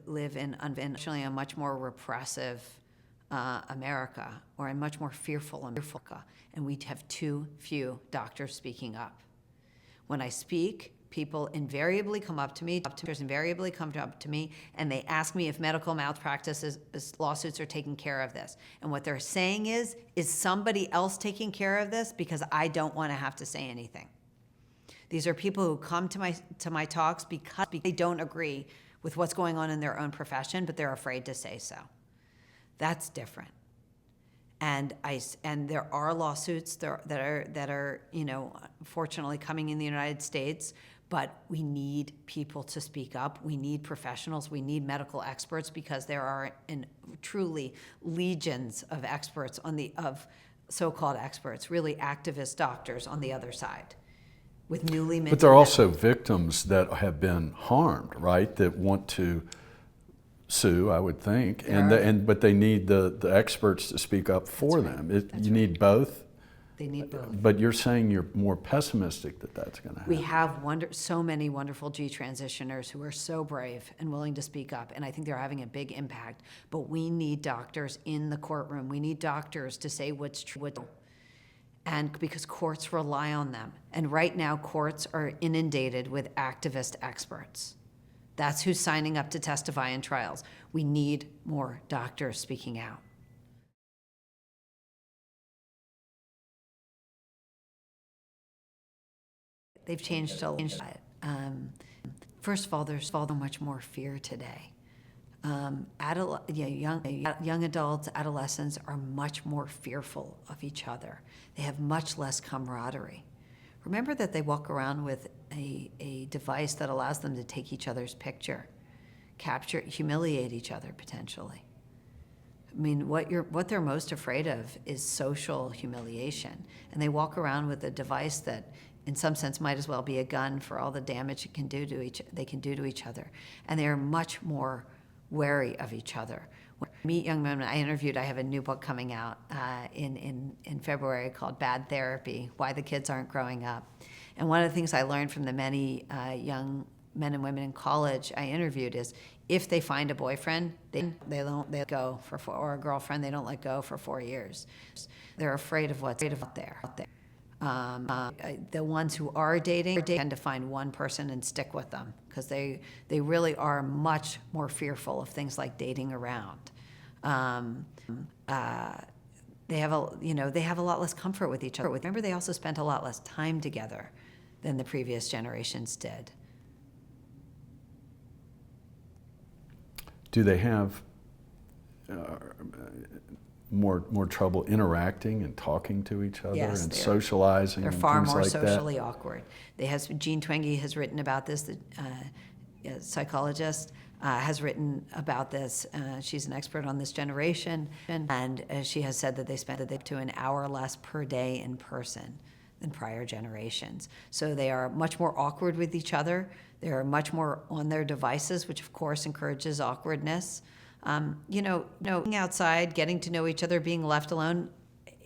live in unfortunately a much more repressive America, or a much more fearful America, and we have too few doctors speaking up. When I speak, people invariably come up to me, and they ask me if medical malpractice lawsuits are taking care of this. And what they're saying is somebody else taking care of this, because I don't want to have to say anything. These are people who come to my talks because they don't agree with what's going on in their own profession, but they're afraid to say so. That's different. And there are lawsuits that are fortunately coming in the United States, but we need people to speak up. We need professionals. We need medical experts, because there are truly legions of experts so-called experts, really activist doctors on the other side with newly minted. But there are also victims that have been harmed, right? That want to sue, I would think, but they need the experts to speak up for them. You need both. They need both. But you're saying you're more pessimistic that that's going to happen. We have so many wonderful G-transitioners who are so brave and willing to speak up, and I think they're having a big impact. But we need doctors in the courtroom. We need doctors to say what's true, and because courts rely on them. And right now, courts are inundated with activist experts. That's who's signing up to testify in trials. We need more doctors speaking out. They've changed a lot. First of all, there's so much more fear today. Young adults, adolescents are much more fearful of each other. They have much less camaraderie. Remember that they walk around with a device that allows them to take each other's picture, humiliate each other potentially. I mean, what they're most afraid of is social humiliation, and they walk around with a device that, in some sense, might as well be a gun for all the damage they can do to each other, and they are much more wary of each other. When I meet young women, I have a new book coming out in February called Bad Therapy: Why the Kids Aren't Growing Up. And one of the things I learned from the many young men and women in college I interviewed is, if they find a boyfriend, they don't let go or a girlfriend, they don't let go for 4 years. They're afraid of what's out there. The ones who are dating tend to find one person and stick with them, because they really are much more fearful of things like dating around. They have a lot less comfort with each other. Remember, they also spent a lot less time together than the previous generations did. Do they have more trouble interacting and talking to each other and socializing? They're and far things more like socially that? awkward. Jean Twenge has written about this. The psychologist has written about this. She's an expert on this generation, and she has said that they spend to an hour less per day in person than prior generations. So they are much more awkward with each other. They are much more on their devices, which of course encourages awkwardness. Being outside, getting to know each other, being left alone,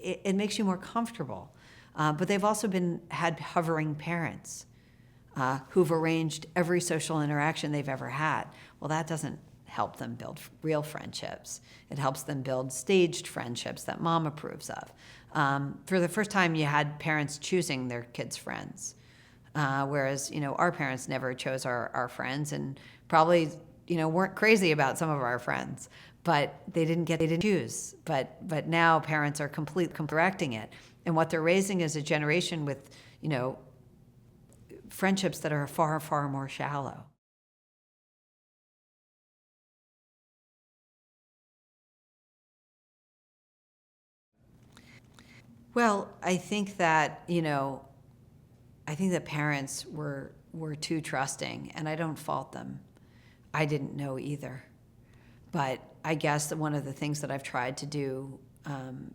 it makes you more comfortable. But they've also had hovering parents who've arranged every social interaction they've ever had. Well, that doesn't help them build real friendships. It helps them build staged friendships that mom approves of. For the first time, you had parents choosing their kids' friends, whereas our parents never chose our friends, and probably weren't crazy about some of our friends, but they didn't choose. But now parents are completely correcting it, and what they're raising is a generation with friendships that are far, far more shallow. Well, I think that parents were too trusting, and I don't fault them. I didn't know either. But I guess that one of the things that I've tried to do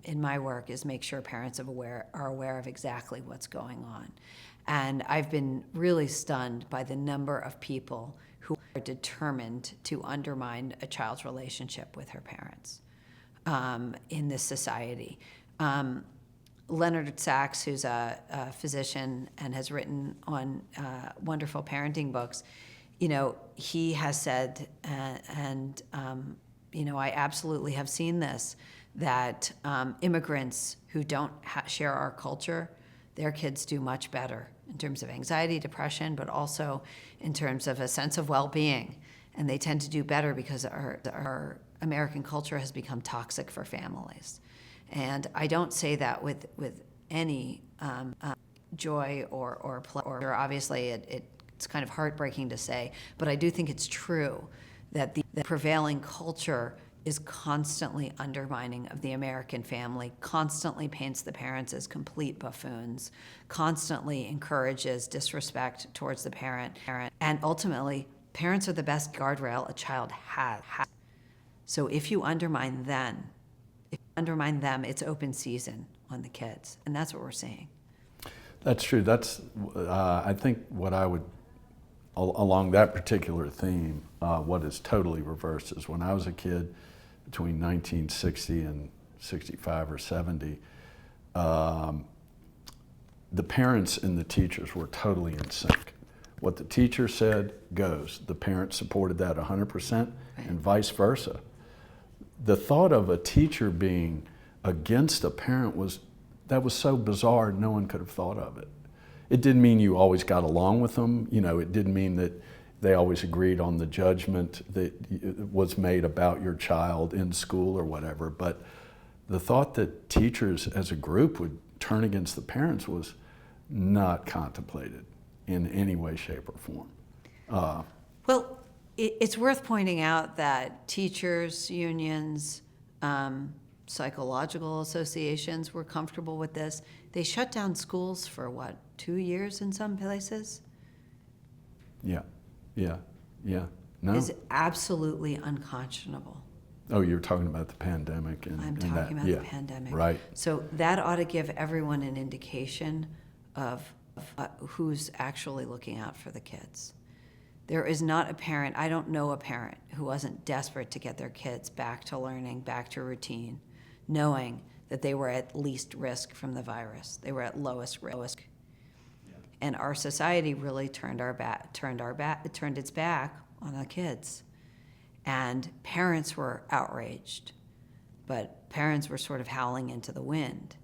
in my work is make sure parents are aware of exactly what's going on. And I've been really stunned by the number of people who are determined to undermine a child's relationship with her parents in this society. Leonard Sachs, who's a physician and has written on wonderful parenting books, he has said, and I absolutely have seen this, that immigrants who don't share our culture, their kids do much better in terms of anxiety, depression, but also in terms of a sense of well-being. And they tend to do better because our American culture has become toxic for families. And I don't say that with any joy or pleasure. Obviously, it's kind of heartbreaking to say, but I do think it's true that the prevailing culture is constantly undermining of the American family, constantly paints the parents as complete buffoons, constantly encourages disrespect towards the parent, and ultimately, parents are the best guardrail a child has. So if you undermine them, it's open season on the kids. And that's what we're seeing. That's true. That's, I think what I would, along that particular theme, what is totally reversed is when I was a kid between 1960 and 65 or 70, the parents and the teachers were totally in sync. What the teacher said goes. The parents supported that 100%, and vice versa. The thought of a teacher being against a parent was so bizarre, no one could have thought of it. It didn't mean you always got along with them. You know, it didn't mean that they always agreed on the judgment that was made about your child in school or whatever. But the thought that teachers as a group would turn against the parents was not contemplated in any way, shape, or form. Well, it's worth pointing out that teachers, unions, psychological associations were comfortable with this. They shut down schools for 2 years in some places? Yeah. No. Is absolutely unconscionable. Oh, you're talking about the pandemic and I'm and talking that. about Yeah. the pandemic. Right. So that ought to give everyone an indication of who's actually looking out for the kids. There is not a parent, I don't know a parent who wasn't desperate to get their kids back to learning, back to routine, knowing that they were at least risk from the virus. They were at lowest risk. Yeah. And our society really turned its back on the kids. And parents were outraged, but parents were sort of howling into the wind.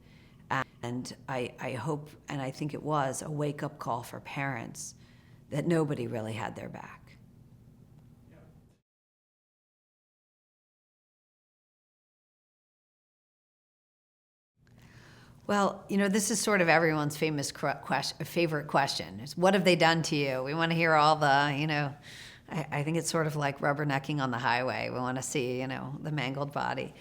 And I hope, and I think it was, a wake-up call for parents that nobody really had their back. Well, you know, this is sort of everyone's favorite question. Is what have they done to you? We want to hear all the, you know, I think it's sort of like rubbernecking on the highway. We want to see, you know, the mangled body.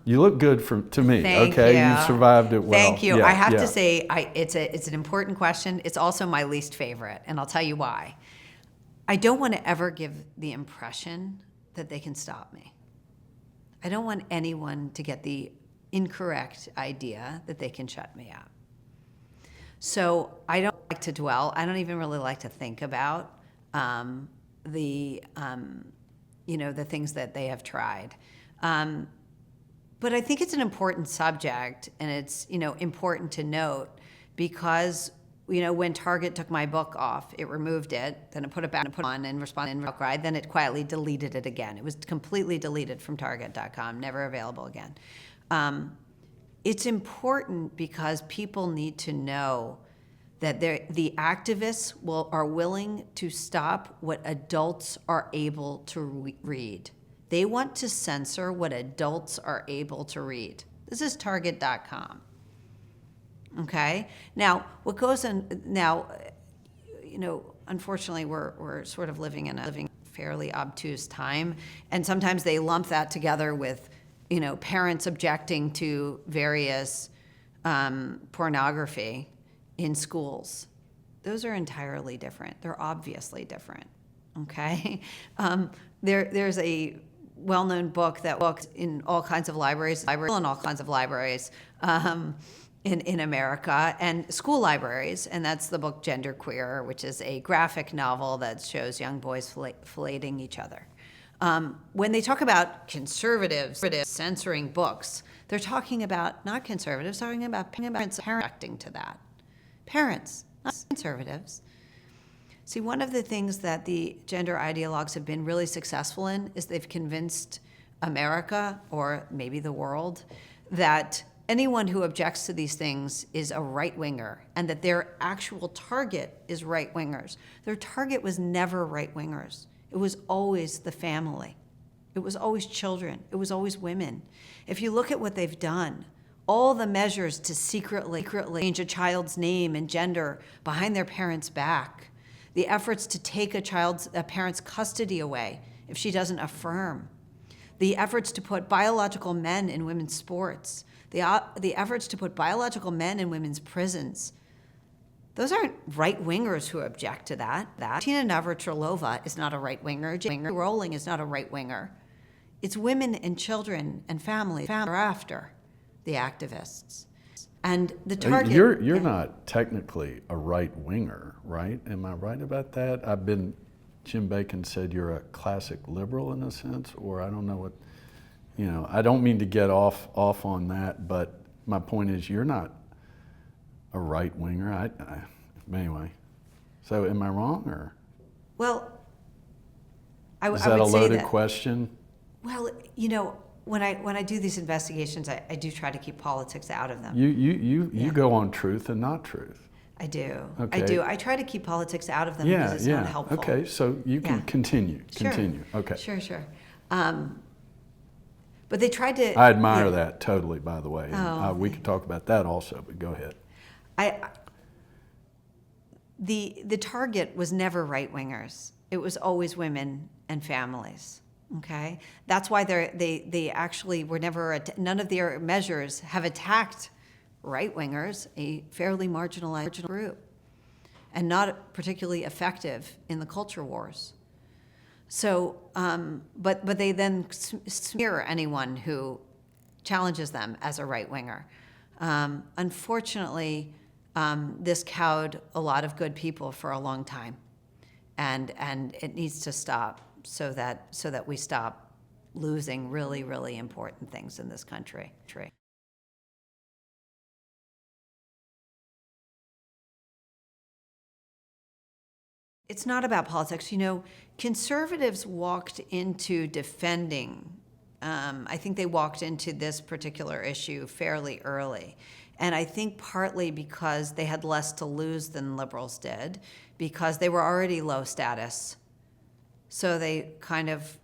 You look good to me. Thank okay, you. You survived it well. Thank you. Yeah, I have yeah. to say, it's an important question. It's also my least favorite, and I'll tell you why. I don't want to ever give the impression that they can stop me. I don't want anyone to get the incorrect idea that they can shut me out. So I don't like to dwell. I don't even really like to think about the things that they have tried. But I think it's an important subject, and it's, you know, important to note because, you know, when Target took my book off, it removed it, then it put it back and put on and responded and cried, then it quietly deleted it again. It was completely deleted from Target.com, never available again. It's important because people need to know that the activists are willing to stop what adults are able to read. They want to censor what adults are able to read. This is Target.com. Okay? Now, what goes on now, you know, unfortunately, we're sort of living in a fairly obtuse time, and sometimes they lump that together with, you know, parents objecting to various pornography in schools. Those are entirely different. They're obviously different. Okay? There's a well-known book that works in all kinds of libraries, in all kinds of libraries in America, and school libraries, and that's the book Genderqueer, which is a graphic novel that shows young boys filleting each other. When they talk about conservatives censoring books, they're talking about, not conservatives, talking about parents objecting to that. Parents, not conservatives. See, one of the things that the gender ideologues have been really successful in is they've convinced America, or maybe the world, that anyone who objects to these things is a right-winger, and that their actual target is right-wingers. Their target was never right-wingers. It was always the family. It was always children. It was always women. If you look at what they've done, all the measures to secretly change a child's name and gender behind their parents' back, the efforts to take a parent's custody away if she doesn't affirm, the efforts to put biological men in women's sports, the efforts to put biological men in women's prisons. Those aren't right-wingers who object to that. Tina Navratilova is not a right-winger. J.K. Rowling is not a right-winger. It's women and children and families are after the activists. And the target. You're not technically a right winger, right? Am I right about that? Jim Bacon said you're a classic liberal in a sense, or I don't know what, I don't mean to get off on that, but my point is you're not a right winger. Anyway, so am I wrong, or? Well, Is that a loaded question? Well, when I do these investigations, I do try to keep politics out of them. You go on truth and not truth. I do. Okay. I do. I try to keep politics out of them because it's not helpful. Okay, so you can continue. Sure. Continue. Okay. Sure. But they tried to. I admire that totally, by the way. Oh, we could talk about that also, but go ahead. The target was never right-wingers. It was always women and families. Okay, that's why they actually were never. None of their measures have attacked right-wingers, a fairly marginalized group, and not particularly effective in the culture wars. So, but they then smear anyone who challenges them as a right-winger. Unfortunately, this cowed a lot of good people for a long time, and it needs to stop so that we stop losing really, really important things in this country. It's not about politics. Conservatives walked into defending, I think they walked into this particular issue fairly early. And I think partly because they had less to lose than liberals did, because they were already low status. So they kind of,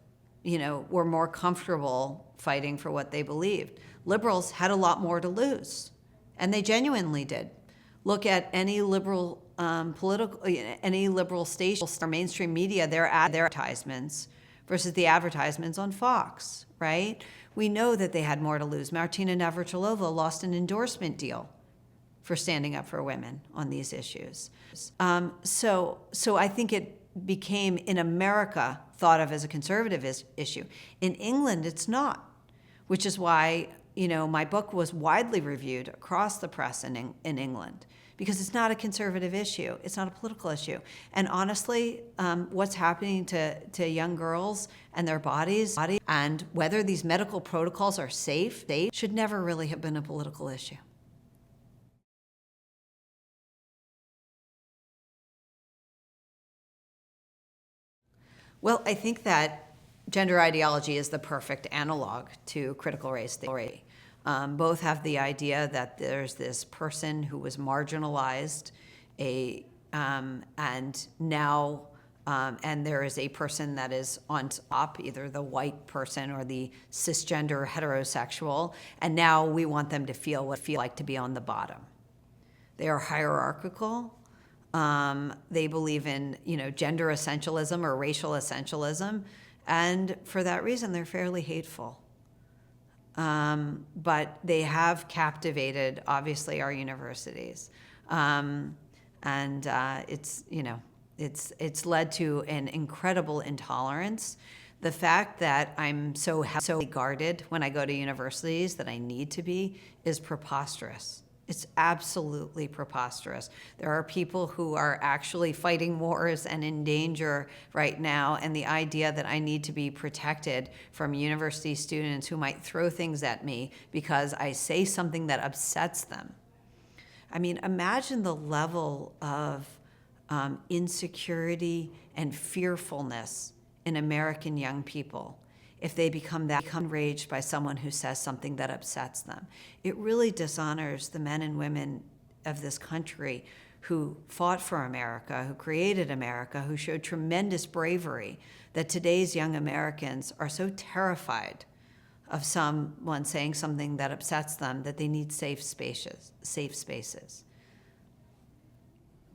were more comfortable fighting for what they believed. Liberals had a lot more to lose, and they genuinely did. Look at any liberal any liberal station or mainstream media, their advertisements versus the advertisements on Fox, right? We know that they had more to lose. Martina Navratilova lost an endorsement deal for standing up for women on these issues. So I think it became, in America, thought of as a conservative issue. In England, it's not, which is why, my book was widely reviewed across the press in England, because it's not a conservative issue. It's not a political issue. And honestly, what's happening to young girls and their bodies, and whether these medical protocols are safe, they should never really have been a political issue. Well, I think that gender ideology is the perfect analog to critical race theory. Both have the idea that there's this person who was marginalized, and there is a person that is on top, either the white person or the cisgender heterosexual, and now we want them to feel what it feels like to be on the bottom. They are hierarchical. They believe in, gender essentialism or racial essentialism, and for that reason, they're fairly hateful. But they have captivated, obviously, our universities, and it's led to an incredible intolerance. The fact that I'm so guarded when I go to universities that I need to be is preposterous. It's absolutely preposterous. There are people who are actually fighting wars and in danger right now, and the idea that I need to be protected from university students who might throw things at me because I say something that upsets them. I mean, imagine the level of insecurity and fearfulness in American young people if they become enraged by someone who says something that upsets them. It really dishonors the men and women of this country who fought for America, who created America, who showed tremendous bravery, that today's young Americans are so terrified of someone saying something that upsets them that they need safe spaces.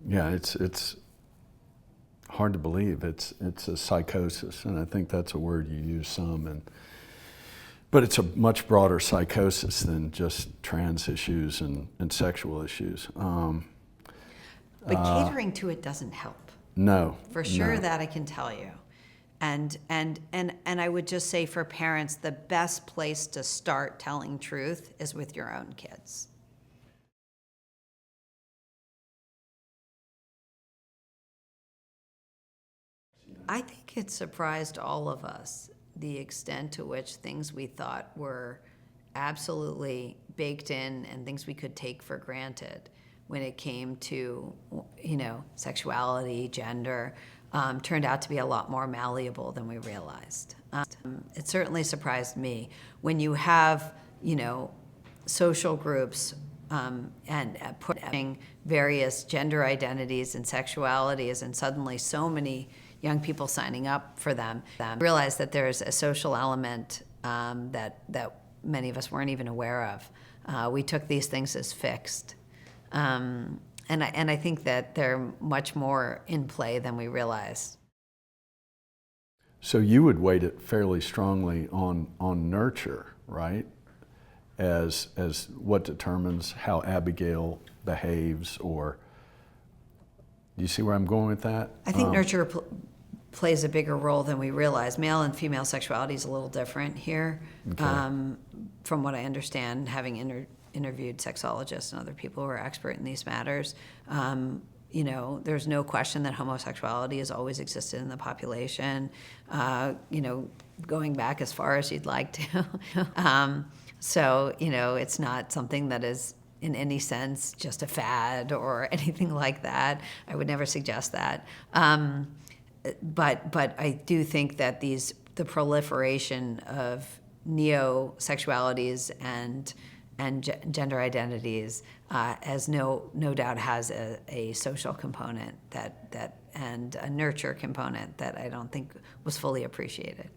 Yeah, it's hard to believe. It's a psychosis, and I think that's a word you use some. But it's a much broader psychosis than just trans issues and sexual issues. But catering to it doesn't help. No. For sure, that I can tell you. And I would just say for parents, the best place to start telling truth is with your own kids. I think it surprised all of us, the extent to which things we thought were absolutely baked in and things we could take for granted when it came to, sexuality, gender, turned out to be a lot more malleable than we realized. It certainly surprised me when you have, social groups and putting various gender identities and sexualities, and suddenly so many young people signing up for them. Realize that there's a social element that many of us weren't even aware of. We took these things as fixed. And I think that they're much more in play than we realize. So you would weight it fairly strongly on nurture, right? As what determines how Abigail behaves, or do you see where I'm going with that? I think nurture plays a bigger role than we realize. Male and female sexuality is a little different here, Okay. from what I understand, having interviewed sexologists and other people who are expert in these matters. There's no question that homosexuality has always existed in the population, going back as far as you'd like to. So, it's not something that is in any sense just a fad or anything like that. I would never suggest that. But I do think that the proliferation of neo-sexualities and gender identities as no doubt has a social component that and a nurture component that I don't think was fully appreciated.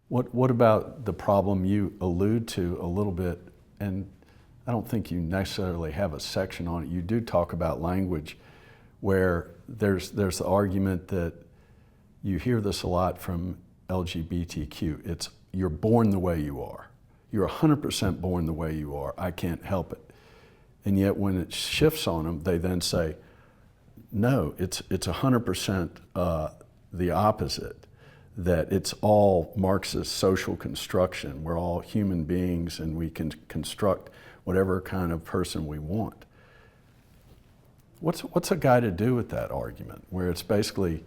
What about the problem you allude to a little bit, and I don't think you necessarily have a section on it. You do talk about language where there's the argument that you hear this a lot from LGBTQ. It's you're born the way you are. You're 100% born the way you are. I can't help it. And yet when it shifts on them, they then say, no, it's 100% the opposite. That it's all Marxist social construction. We're all human beings and we can construct whatever kind of person we want. What's a guy to do with that argument, where it's basically,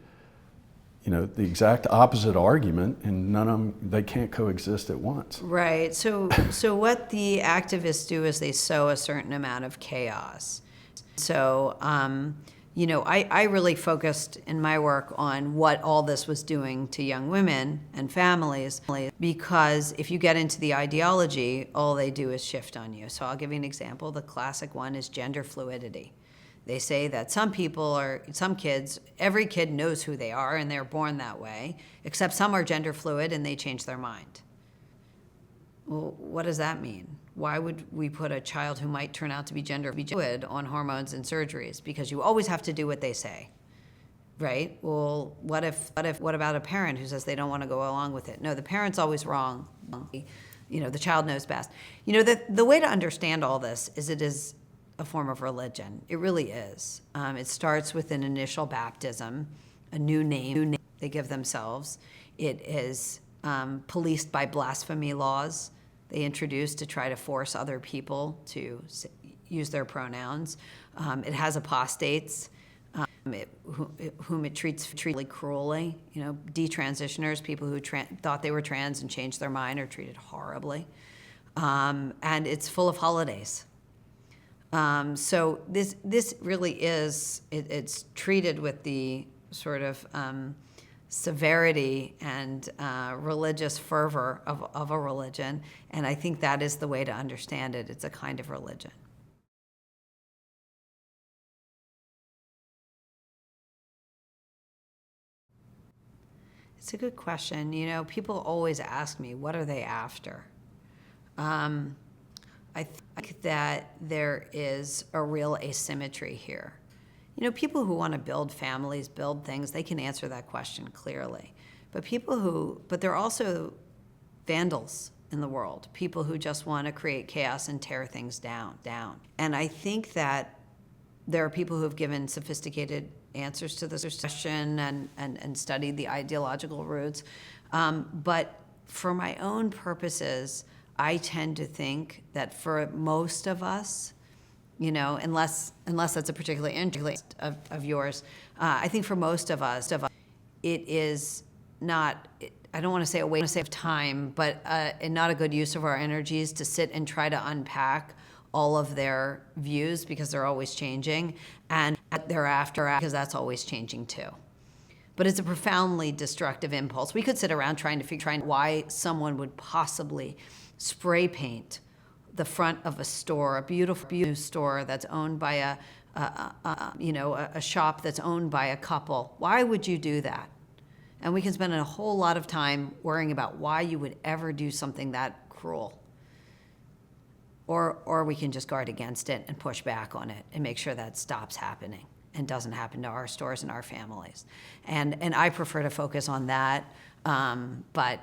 the exact opposite argument, and none of them, they can't coexist at once? Right. So what the activists do is they sow a certain amount of chaos. So, I really focused in my work on what all this was doing to young women and families, because if you get into the ideology, all they do is shift on you. So I'll give you an example. The classic one is gender fluidity. They say that some kids, every kid knows who they are and they're born that way, except some are gender fluid and they change their mind. Well, what does that mean? Why would we put a child who might turn out to be gender fluid on hormones and surgeries? Because you always have to do what they say, right? Well, what about a parent who says they don't want to go along with it? No, the parent's always wrong. The child knows best. The way to understand all this is it is a form of religion. It really is. It starts with an initial baptism, a new name they give themselves. It is policed by blasphemy laws they introduced to try to force other people to use their pronouns. It has apostates, whom it treats really cruelly. Detransitioners, people who thought they were trans and changed their mind, are treated horribly. And it's full of holidays. So this really is, it's treated with the sort of severity and religious fervor of a religion, and I think that is the way to understand it. It's a kind of religion. It's a good question. People always ask me, what are they after? I think that there is a real asymmetry here. People who want to build families, build things, they can answer that question clearly. But there are also vandals in the world, people who just want to create chaos and tear things down. And I think that there are people who have given sophisticated answers to this question and studied the ideological roots. But for my own purposes, I tend to think that for most of us, unless that's a particular interest of yours. I think for most of us, it is not, I don't want to say a waste of time, but not a good use of our energies to sit and try to unpack all of their views, because they're always changing, and thereafter, because that's always changing too. But it's a profoundly destructive impulse. We could sit around trying to figure out why someone would possibly spray paint the front of a store, a beautiful store that's owned by a shop that's owned by a couple. Why would you do that? And we can spend a whole lot of time worrying about why you would ever do something that cruel. Or we can just guard against it and push back on it and make sure that stops happening and doesn't happen to our stores and our families. And I prefer to focus on that, but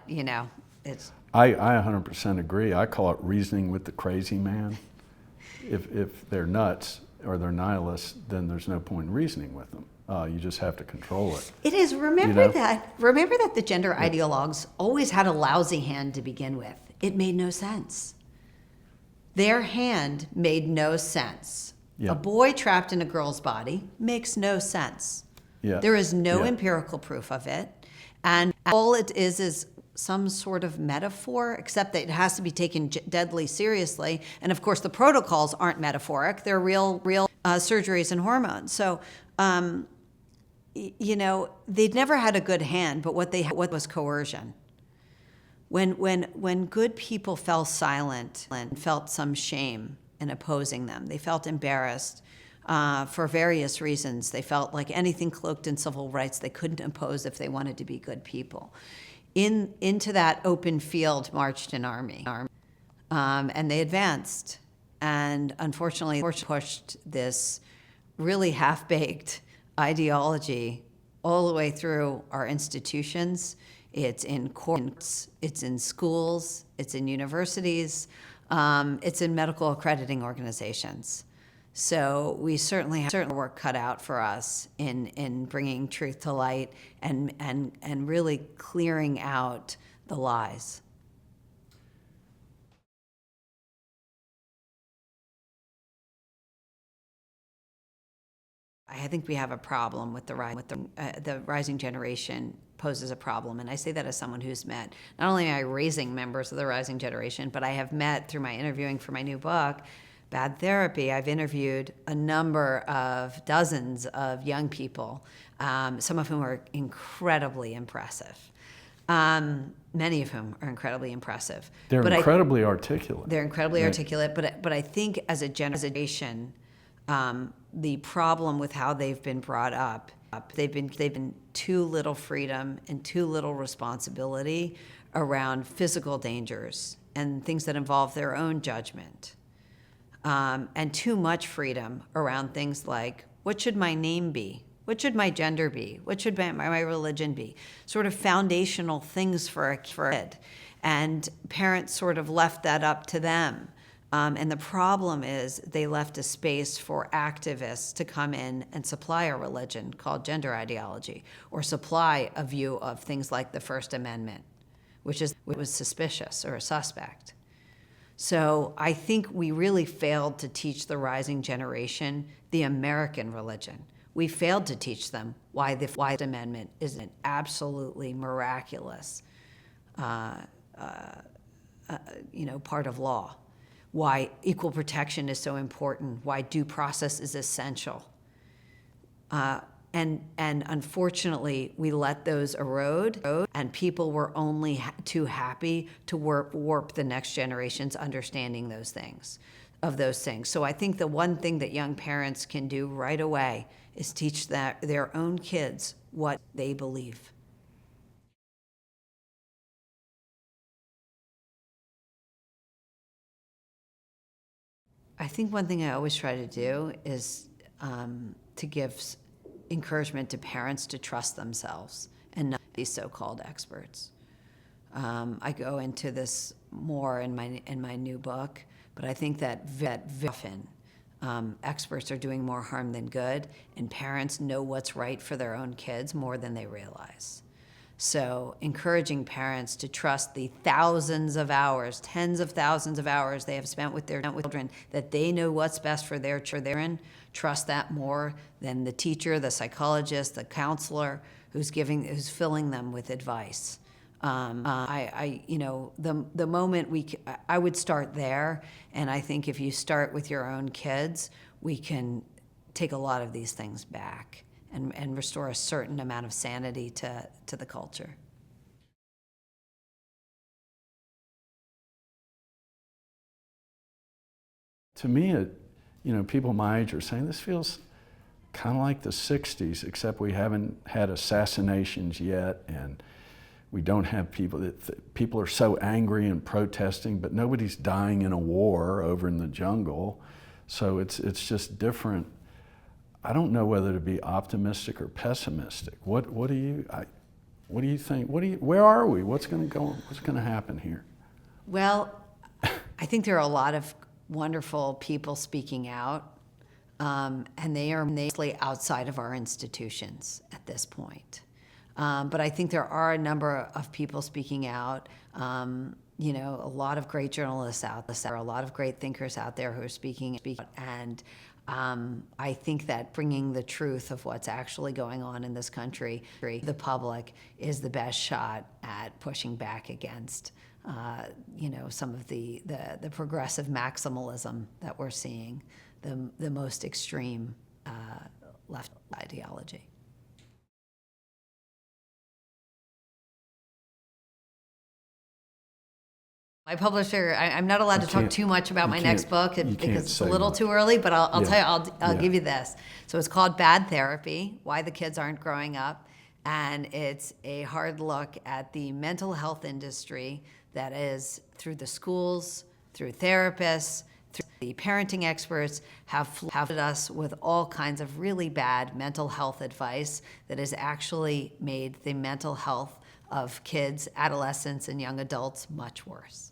it's... I 100% agree. I call it reasoning with the crazy man. If they're nuts or they're nihilists, then there's no point in reasoning with them. You just have to control it. It is. Remember that the gender ideologues always had a lousy hand to begin with. It made no sense. Their hand made no sense. Yeah. A boy trapped in a girl's body makes no sense. Yeah. There is no empirical proof of it. And all it is some sort of metaphor, except that it has to be taken deadly seriously. And of course, the protocols aren't metaphoric. They're real surgeries and hormones. So, they'd never had a good hand, but what they had was coercion. When good people fell silent and felt some shame in opposing them, they felt embarrassed for various reasons. They felt like anything cloaked in civil rights they couldn't oppose if they wanted to be good people. Into that open field marched an army, and they advanced, and unfortunately pushed this really half-baked ideology all the way through our institutions. It's in courts, it's in schools, it's in universities, it's in medical accrediting organizations. So we certainly have work cut out for us in bringing truth to light and really clearing out the lies. I think we have a problem with the rising generation poses a problem, and I say that as someone who's met, not only am I raising members of the rising generation, but I have met through my interviewing for my new book, Bad Therapy. I've interviewed a number of dozens of young people, some of whom are incredibly impressive. Many of whom are incredibly impressive. They're incredibly articulate. They're incredibly articulate, but I think as a generation, the problem with how they've been brought up, they've been too little freedom and too little responsibility around physical dangers and things that involve their own judgment, and too much freedom around things like, what should my name be? What should my gender be? What should my religion be? Sort of foundational things for a kid. And parents sort of left that up to them. And the problem is they left a space for activists to come in and supply a religion called gender ideology, or supply a view of things like the First Amendment, which was suspicious or a suspect. So I think we really failed to teach the rising generation the American religion. We failed to teach them why the First Amendment is an absolutely miraculous, part of law. Why equal protection is so important, why due process is essential. And unfortunately, we let those erode, and people were only too happy to warp the next generation's understanding of those things. So I think the one thing that young parents can do right away is teach their own kids what they believe. I think one thing I always try to do is to give encouragement to parents to trust themselves and not be so-called experts. I go into this more in my new book, but I think that very often experts are doing more harm than good, and parents know what's right for their own kids more than they realize. So encouraging parents to trust the thousands of hours, tens of thousands of hours they have spent with their children, that they know what's best for their children, trust that more than the teacher, the psychologist, the counselor who's filling them with advice. The moment I would start there, and I think if you start with your own kids, we can take a lot of these things back and restore a certain amount of sanity to the culture. To me, people my age are saying this feels kind of like the 60s, except we haven't had assassinations yet, and we don't have people are so angry and protesting, but nobody's dying in a war over in the jungle. So it's just different. I don't know whether to be optimistic or pessimistic. What do you think? Where are we? What's going to happen here? Well, I think there are a lot of wonderful people speaking out, and they are mostly outside of our institutions at this point. But I think there are a number of people speaking out. A lot of great journalists out there, a lot of great thinkers out there who are speaking out. And I think that bringing the truth of what's actually going on in this country to the public is the best shot at pushing back against some of the progressive maximalism that we're seeing, the most extreme left ideology. My publisher, I'm not allowed to talk too much about my next book because it's a little too early, but I'll tell you, I'll give you this. So it's called Bad Therapy, Why the Kids Aren't Growing Up. And it's a hard look at the mental health industry that is through the schools, through therapists, through the parenting experts have flooded us with all kinds of really bad mental health advice that has actually made the mental health of kids, adolescents, and young adults much worse.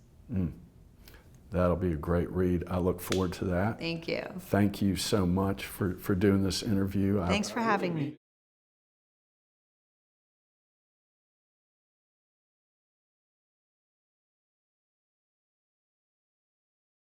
That'll be a great read. I look forward to that. Thank you. Thank you so much for doing this interview. Thanks for having me.